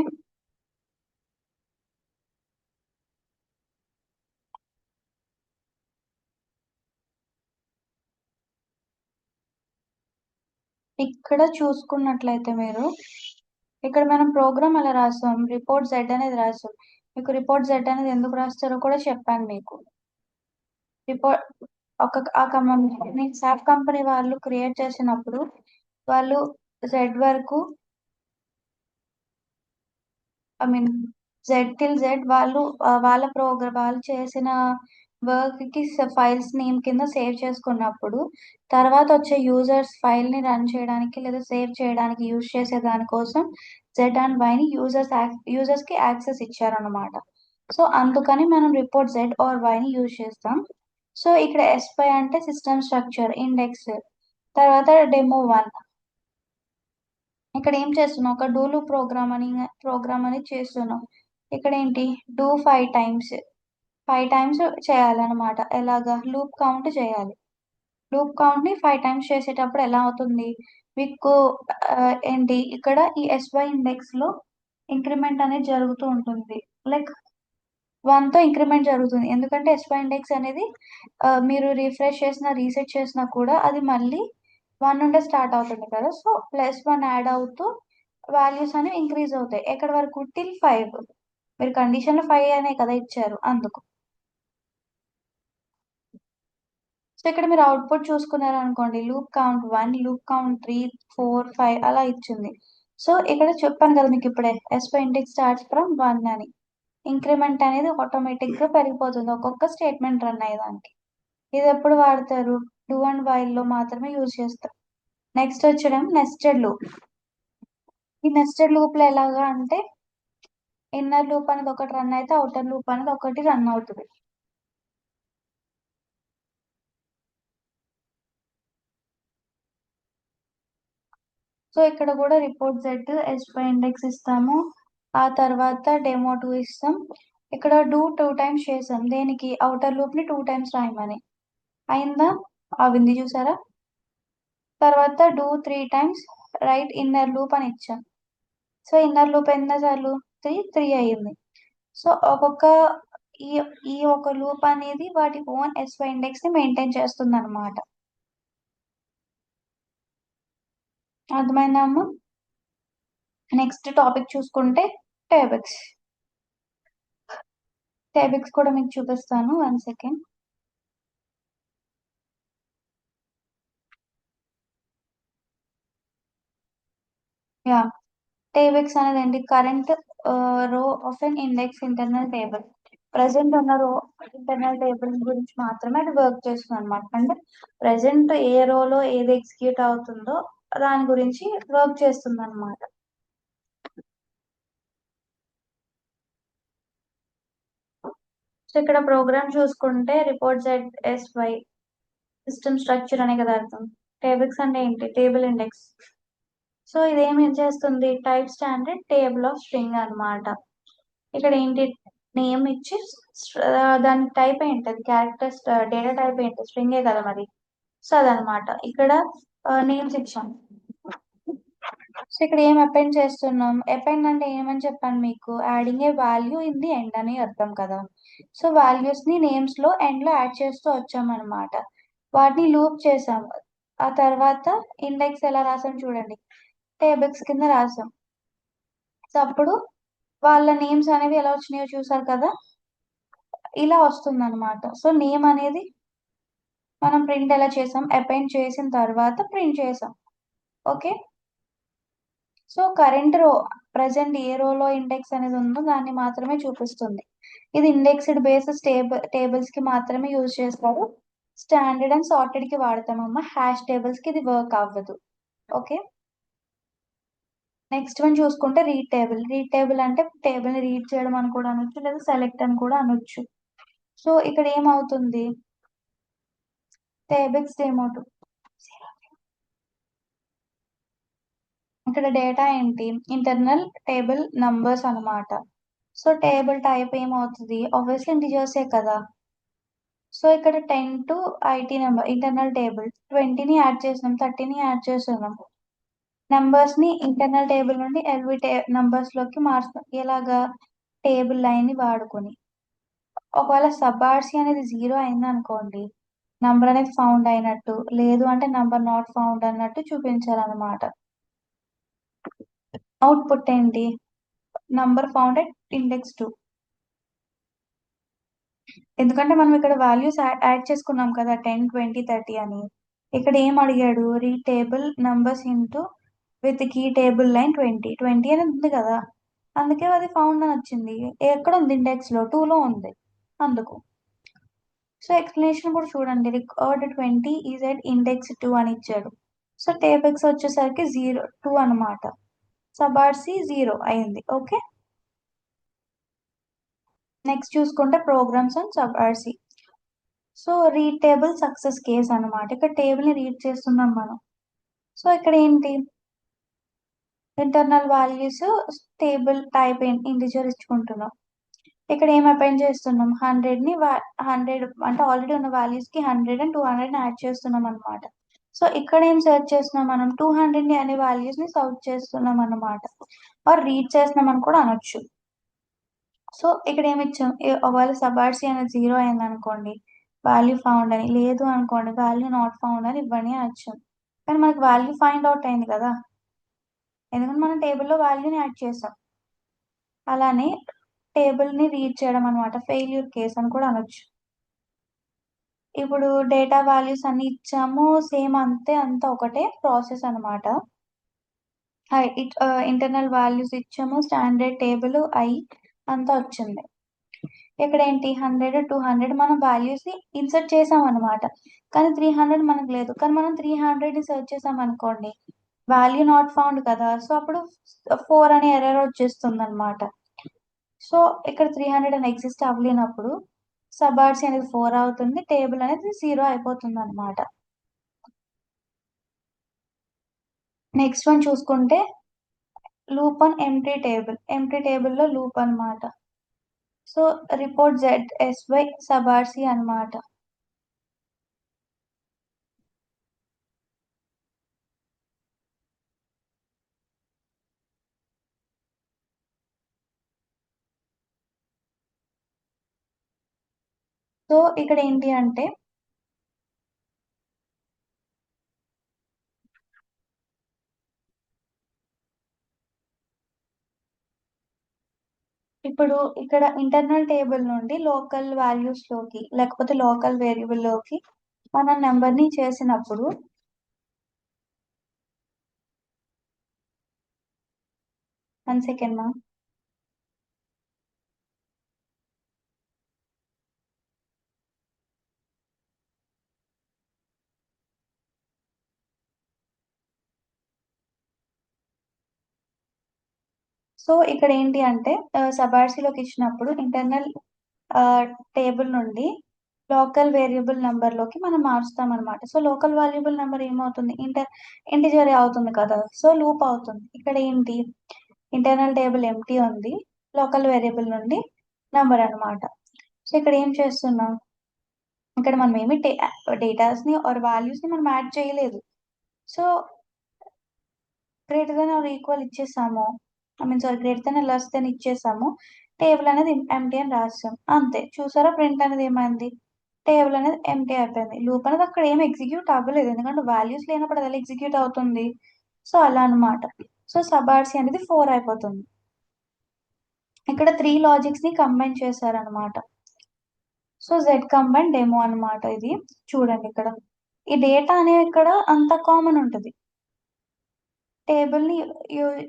ఇక్కడ చూసుకున్నట్లయితే మీరు ఇక్కడ మనం ప్రోగ్రామ్ అలా రాస్తాం, రిపోర్ట్ జెడ్ అనేది రాస్తాం. మీకు రిపోర్ట్ జెడ్ అనేది ఎందుకు రాస్తారో కూడా చెప్పాను మీకు. రిపోర్ట్ ఆ కంపెనీ సాఫ్ కంపెనీ వాళ్ళు క్రియేట్ చేసినప్పుడు వాళ్ళు జెడ్ వరకు, I mean Z till Z వాళ్ళు వాళ్ళ ప్రోగ్రామ్ వాళ్ళు చేసిన వర్క్ కి ఫైల్స్ నేమ్ కింద సేవ్ చేసుకున్నప్పుడు తర్వాత వచ్చే యూజర్స్ ఫైల్ ని రన్ చేయడానికి లేదా సేవ్ చేయడానికి యూజ్ చేసే దానికోసం జెడ్ అండ్ వై ని యూజర్స్ కి యాక్సెస్ ఇచ్చారన్నమాట. సో అందుకని మనం రిపోర్ట్ జెడ్ ఆర్ వై ని యూజ్ చేస్తాం. సో ఇక్కడ ఎస్పై అంటే సిస్టమ్ స్ట్రక్చర్ ఇండెక్స్. తర్వాత డెమో వన్, ఇక్కడ ఏం చేస్తున్నాం, ఒక డూలు ప్రోగ్రామ్ అని చేస్తున్నాం. ఇక్కడ ఏంటి, డూ 5 టైమ్స్, 5 టైమ్స్ చేయాలన్నమాట. ఎలాగా, లూప్ కౌంట్ చేయాలి. లూప్ కౌంట్ ని 5 టైమ్స్ చేసేటప్పుడు ఎలా అవుతుంది మీకు, ఆ, ఏంటి ఇక్కడ ఈ ఎస్వై ఇండెక్స్ లో ఇంక్రిమెంట్ అనేది జరుగుతూ ఉంటుంది. లైక్ 1 తో ఇంక్రిమెంట్ జరుగుతుంది, ఎందుకంటే ఎస్వై ఇండెక్స్ అనేది మీరు రిఫ్రెష్ చేసినా రీసెట్ చేసినా కూడా అది మళ్ళీ 1 నుండే స్టార్ట్ అవుతుంది కదా. సో +1 యాడ్ అవుతూ వాల్యూస్ అనేవి ఇంక్రీజ్ అవుతాయి. ఎక్కడి వరకు, టిల్ 5. మీరు కండిషన్ 5 అనే కదా ఇచ్చారు అందుకు. సో ఇక్కడ మీరు అవుట్పుట్ చూసుకున్నారు అనుకోండి, లూప్ కౌంట్ 1, లూప్ కౌంట్ 3, 4, 5 అలా ఇచ్చింది. సో ఇక్కడ చెప్పాను కదా మీకు ఇప్పుడే, ఎస్పై ఇండెక్స్ స్టార్ట్స్ ఫ్రమ్ 1 అని. ఇంక్రిమెంట్ అనేది ఆటోమేటిక్ గా పెరిగిపోతుంది ఒక్కొక్క స్టేట్మెంట్ రన్ అయ్యేదానికి. ఇది ఎప్పుడు వాడతారు, డూ అండ్ వైల్ లో మాత్రమే యూజ్ చేస్తారు. నెక్స్ట్ వచ్చడం నెస్టెడ్ లూప్. ఈ నెస్టెడ్ లూప్ లో ఎలాగా అంటే, ఇన్నర్ లూప్ అనేది ఒకటి రన్ అయితే అవుటర్ లూప్ అనేది ఒకటి రన్ అవుతుంది. సో ఇక్కడ కూడా రిపోర్ట్ జెడ్ ఎస్పై ఇండెక్స్ ఇస్తాము. ఆ తర్వాత డెమో 2 ఇస్తాం. ఇక్కడ డూ 2 టైమ్స్ చేసాం, దేనికి, అవుటర్ లూప్ ని 2 టైమ్స్ రాయమని. అయిందా, అవింది చూసారా. తర్వాత do 3 times right inner loop అని ఇచ్చాం. సో ఇన్నర్ లూప్ ఎన్నిసార్లు, 3 అయ్యింది. సో ఒక్కొక్క ఈ ఈ ఒక లూప్ అనేది వాటి ఓన్ ఎస్వై ఇండెక్స్ ని మెయింటైన్ చేస్తుంది అనమాట. అర్థమైందా అమ్మ. నెక్స్ట్ టాపిక్ చూసుకుంటే టేబుల్స్. టేబుల్స్ కూడా మీకు చూపిస్తాను, 1 సెకండ్. యా, టేబుల్స్ అనేది ఏంటి, current row of an index internal table. Present ఉన్న రో ఇంటర్నల్ టేబుల్ గురించి మాత్రమే అది వర్క్ చేస్తుంది అనమాట. అంటే ప్రజెంట్ ఏ రోలో ఏది ఎగ్జిక్యూట్ అవుతుందో దాని గురించి వర్క్ చేస్తుంది అనమాట. సో ఇక్కడ ప్రోగ్రామ్ చూసుకుంటే report Z SY system structure అనే కదా అర్థం. టేబుల్స్ అంటే ఏంటి, టేబుల్ ఇండెక్స్. సో ఇదేమి చేస్తుంది, type standard table of string అన్నమాట. ఇక్కడ ఏంటి, నేమ్ ఇచ్చి దాని టైప్ ఏంటి, క్యారెక్టర్స్ డేటా టైప్ ఏంటి, స్ట్రింగే కదా మరి. సో అదనమాట ఇక్కడ నేమ్స్ ఇచ్చాం. సో ఇక్కడ ఏం అపెండ్ చేస్తున్నాం, అపెండ్ అంటే ఏమని చెప్పాను మీకు, adding A value in the end అని అర్థం కదా. సో వాల్యూస్ ని నేమ్స్ లో ఎండ్ లో యాడ్ చేస్తూ వచ్చామన్నమాట. వాటిని లూప్ చేసాము. ఆ తర్వాత ఇండెక్స్ ఎలా రాసాం చూడండి, టేబుల్స్ కింద రాసాం. సో అప్పుడు వాళ్ళ నేమ్స్ అనేవి ఎలా వచ్చినాయో చూసారు కదా, ఇలా వస్తుంది అనమాట. సో నేమ్ అనేది మనం ప్రింట్ ఎలా చేసాం, అపెండ్ చేసిన తర్వాత ప్రింట్ చేసాం. ఓకే, సో కరెంట్ రో, ప్రజెంట్ ఏ రోలో ఇండెక్స్ అనేది ఉందో దాన్ని మాత్రమే చూపిస్తుంది. ఇది ఇండెక్స్డ్ బేసిస్ టేబుల్స్ కి మాత్రమే యూజ్ చేస్తారు. స్టాండర్డ్ అండ్ సార్టెడ్ కి వాడతామమ్మా, హ్యాష్ టేబుల్స్ కి ఇది వర్క్ అవ్వదు. ఓకే, నెక్స్ట్ వన్ చూసుకుంటే రీడ్ టేబుల్. రీడ్ టేబుల్ అంటే టేబుల్ ని రీడ్ చేయడం అని కూడా అనొచ్చు, లేదా సెలెక్ట్ అని కూడా అనొచ్చు. సో ఇక్కడ ఏమవుతుంది, టేబుల్స్ ఏమవుతుంది, ఇక్కడ డేటా ఏంటి, ఇంటర్నల్ టేబుల్ నంబర్స్ అన్నమాట. సో టేబుల్ టైప్ ఏమవుతుంది, ఆబ్వియస్లీ ఇంటిజర్సే కదా. సో ఇక్కడ 10 to IT number internal table, 20ని యాడ్ చేసినాం, 30ని యాడ్ చేస్తున్నాం. నెంబర్స్ ని ఇంటర్నల్ టేబుల్ నుండి ఎల్వి నంబర్స్ లోకి మార్చుతాం, ఎలాగా, టేబుల్ లైన్ ని వాడుకొని. ఒకవేళ సబ్ ఆర్సీ అనేది 0 అయింది అనుకోండి, నంబర్ అనేది ఫౌండ్ అయినట్టు, లేదు అంటే నంబర్ నాట్ ఫౌండ్ అన్నట్టు చూపించాలన్నమాట. అవుట్పుట్ ఏంటి, నంబర్ ఫౌండ్ ఎట్ ఇండెక్స్ 2. ఎందుకంటే మనం ఇక్కడ వాల్యూస్ యాడ్ చేసుకున్నాం కదా, 10, 20, 30 అని. ఇక్కడ ఏం అడిగాడు, re table numbers into with key table line 20, 20 అని ఉంది కదా, అందుకే అది ఫౌండ్ అని వచ్చింది. ఎక్కడ ఉంది, ఇండెక్స్ లో 2 లో ఉంది, అందుకు. సో ఎక్స్ప్లెనేషన్ కూడా చూడండి, రికార్డ్ 20 ఈజ్ ఎట్ ఇండెక్స్ 2 అని ఇచ్చాడు. సో టేబెక్స్ వచ్చేసరికి 2 అనమాట, సబార్సి 0 అయింది. ఓకే, నెక్స్ట్ చూసుకుంటే programs and sub RC. So read table success case అన్నమాట, ఇక్కడ టేబుల్ ని రీడ్ చేస్తున్నాం మనం. సో ఇక్కడ ఏంటి, internal values table type integer ఇచ్చుకుంటున్నాం. ఇక్కడ ఏం అపెండ్ చేస్తున్నాం, 100 అంటే ఆల్రెడీ ఉన్న వాల్యూస్ కి 100 అండ్ 200 యాడ్ చేస్తున్నాం అనమాట. సో ఇక్కడ ఏం సెర్చ్ చేస్తున్నాం, మనం 200 అనే వాల్యూస్ ని సర్చ్ చేస్తున్నాం అన్నమాట, ఆర్ రీడ్ చేస్తున్నాం అని కూడా అనొచ్చు. సో ఇక్కడ ఏమి ఇచ్చాం, ఒకవేళ సబార్సి అనేది 0 అయింది అనుకోండి, వాల్యూ ఫౌండ్ అని, లేదు అనుకోండి వాల్యూ నాట్ ఫౌండ్ అని ఇవ్వండి అని వచ్చాం. కానీ మనకి వాల్యూ ఫైండ్ అవుట్ అయింది కదా, ఎందుకంటే మనం టేబుల్లో వాల్యూని యాడ్ చేసాం. అలానే టేబుల్ ని రీడ్ చేయడం అనమాట, ఫెయిల్యూర్ కేస్ అని కూడా అనొచ్చు. ఇప్పుడు డేటా వాల్యూస్ అన్ని ఇచ్చాము, సేమ్ అంతే, అంతా ఒకటే ప్రాసెస్ అనమాట. ఇంటర్నల్ వాల్యూస్ ఇచ్చాము, స్టాండర్డ్ టేబుల్ అంతా వచ్చింది. ఇక్కడ ఏంటి, 100, 200 మనం వాల్యూస్ ని ఇన్సర్ట్ చేసాం అనమాట, కానీ 300 మనకు లేదు. కానీ మనం 300 ని సెర్చ్ చేసాం అనుకోండి, వాల్యూ నాట్ ఫౌండ్ కదా, సో అప్పుడు 4 అనే ఎర్రర్ వచ్చేస్తుంది అనమాట. సో ఇక్కడ 300 అని ఎగ్జిస్ట్ అవ్వలేనప్పుడు సబార్సి అనేది 4 అవుతుంది, టేబుల్ అనేది 0 అయిపోతుంది అనమాట. నెక్స్ట్ వన్ చూసుకుంటే లూప్ ఆన్ ఎంటీ టేబుల్ లో లూప్ అన్నమాట. సో రిపోర్ట్ ZSY సబార్సి అన్నమాట. సో ఇక్కడ ఏంటి అంటే, ఇప్పుడు ఇక్కడ ఇంటర్నల్ టేబుల్ నుండి లోకల్ వాల్యూస్ లోకి లేకపోతే లోకల్ వేరియబుల్ లోకి మన నెంబర్ ని చేసినప్పుడు, 1 సెకండ్ మా. సో ఇక్కడ ఏంటి అంటే, సబార్సిలోకి ఇచ్చినప్పుడు ఇంటర్నల్ టేబుల్ నుండి లోకల్ వేరియబుల్ నెంబర్ లోకి మనం మారుస్తాం అనమాట. సో లోకల్ వేరియబుల్ నెంబర్ ఏమవుతుంది, ఇంటిజర్ అవుతుంది కదా, సో లూప్ అవుతుంది. ఇక్కడ ఏంటి, ఇంటర్నల్ టేబుల్ ఎంటీ ఉంది, లోకల్ వేరియబుల్ నుండి నెంబర్ అన్నమాట. సో ఇక్కడ ఏం చేస్తున్నాం, ఇక్కడ మనం ఏమి డేటాస్ ని ఆర్ వాల్యూస్ ని మనం యాడ్ చేయలేదు. So greater than or equal ఇచ్చేసాము, sorry, greater than or less than ఇచ్చేసాము, టేబుల్ అనేది ఎంటీ అని రాసాం, అంతే. చూసారా, ప్రింట్ అనేది ఏమైంది, టేబుల్ అనేది ఎంటీ అయిపోయింది. లూప్ అనేది అక్కడ ఏం ఎగ్జిక్యూట్ అవ్వలేదు, ఎందుకంటే వాల్యూస్ లేనప్పుడు అది ఎగ్జిక్యూట్ అవుతుంది. సో అలా అన్నమాట. సో సబార్సి అనేది 4 అయిపోతుంది. ఇక్కడ 3 లాజిక్స్ ని కంబైన్ చేశారనమాట. సో జెడ్ కంబైన్ డెమో అన్నమాట ఇది. చూడండి ఇక్కడ ఈ డేటా అనేది ఇక్కడ అంత కామన్ ఉంటుంది. టేబుల్ ని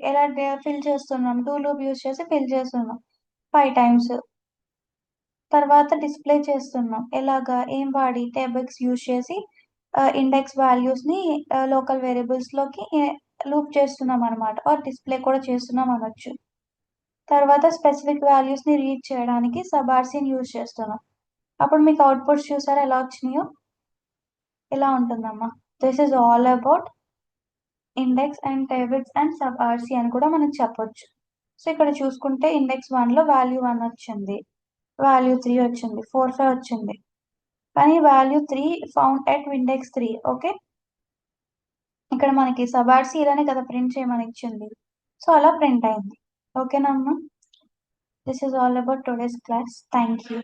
ఎలా ఫిల్ చేస్తున్నాం, డూ లూప్ యూజ్ చేసి ఫిల్ చేస్తున్నాం 5 టైమ్స్. తర్వాత డిస్ప్లే చేస్తున్నాం, ఎలాగా, ఏం వాడి, టేబుల్స్ యూజ్ చేసి ఇండెక్స్ వాల్యూస్ ని లోకల్ వేరియబుల్స్ లోకి లూప్ చేస్తున్నాం అనమాట, ఆర్ డిస్ప్లే కూడా చేస్తున్నాం అనొచ్చు. తర్వాత స్పెసిఫిక్ వాల్యూస్ ని రీడ్ చేయడానికి సబార్సిని యూజ్ చేస్తున్నాం. అప్పుడు మీకు అవుట్పుట్స్ చూసారా ఎలా వచ్చినాయో? ఇలా ఉంటుందమ్మా. This is all about index and tables and sub RC అని కూడా మనం చెప్పొచ్చు. సో ఇక్కడ చూసుకుంటే ఇండెక్స్ 1లో వాల్యూ 1 వచ్చింది, వాల్యూ 3 వచ్చింది, 4, 5 వచ్చింది, కానీ value 3 found at index 3. Okay, ఇక్కడ మనకి సబ్ ఆర్సీ ఇలానే కదా ప్రింట్ చేయమని ఇచ్చింది, సో అలా ప్రింట్ అయింది. ఓకేనా అమ్మా? This is all about today's class. Thank you.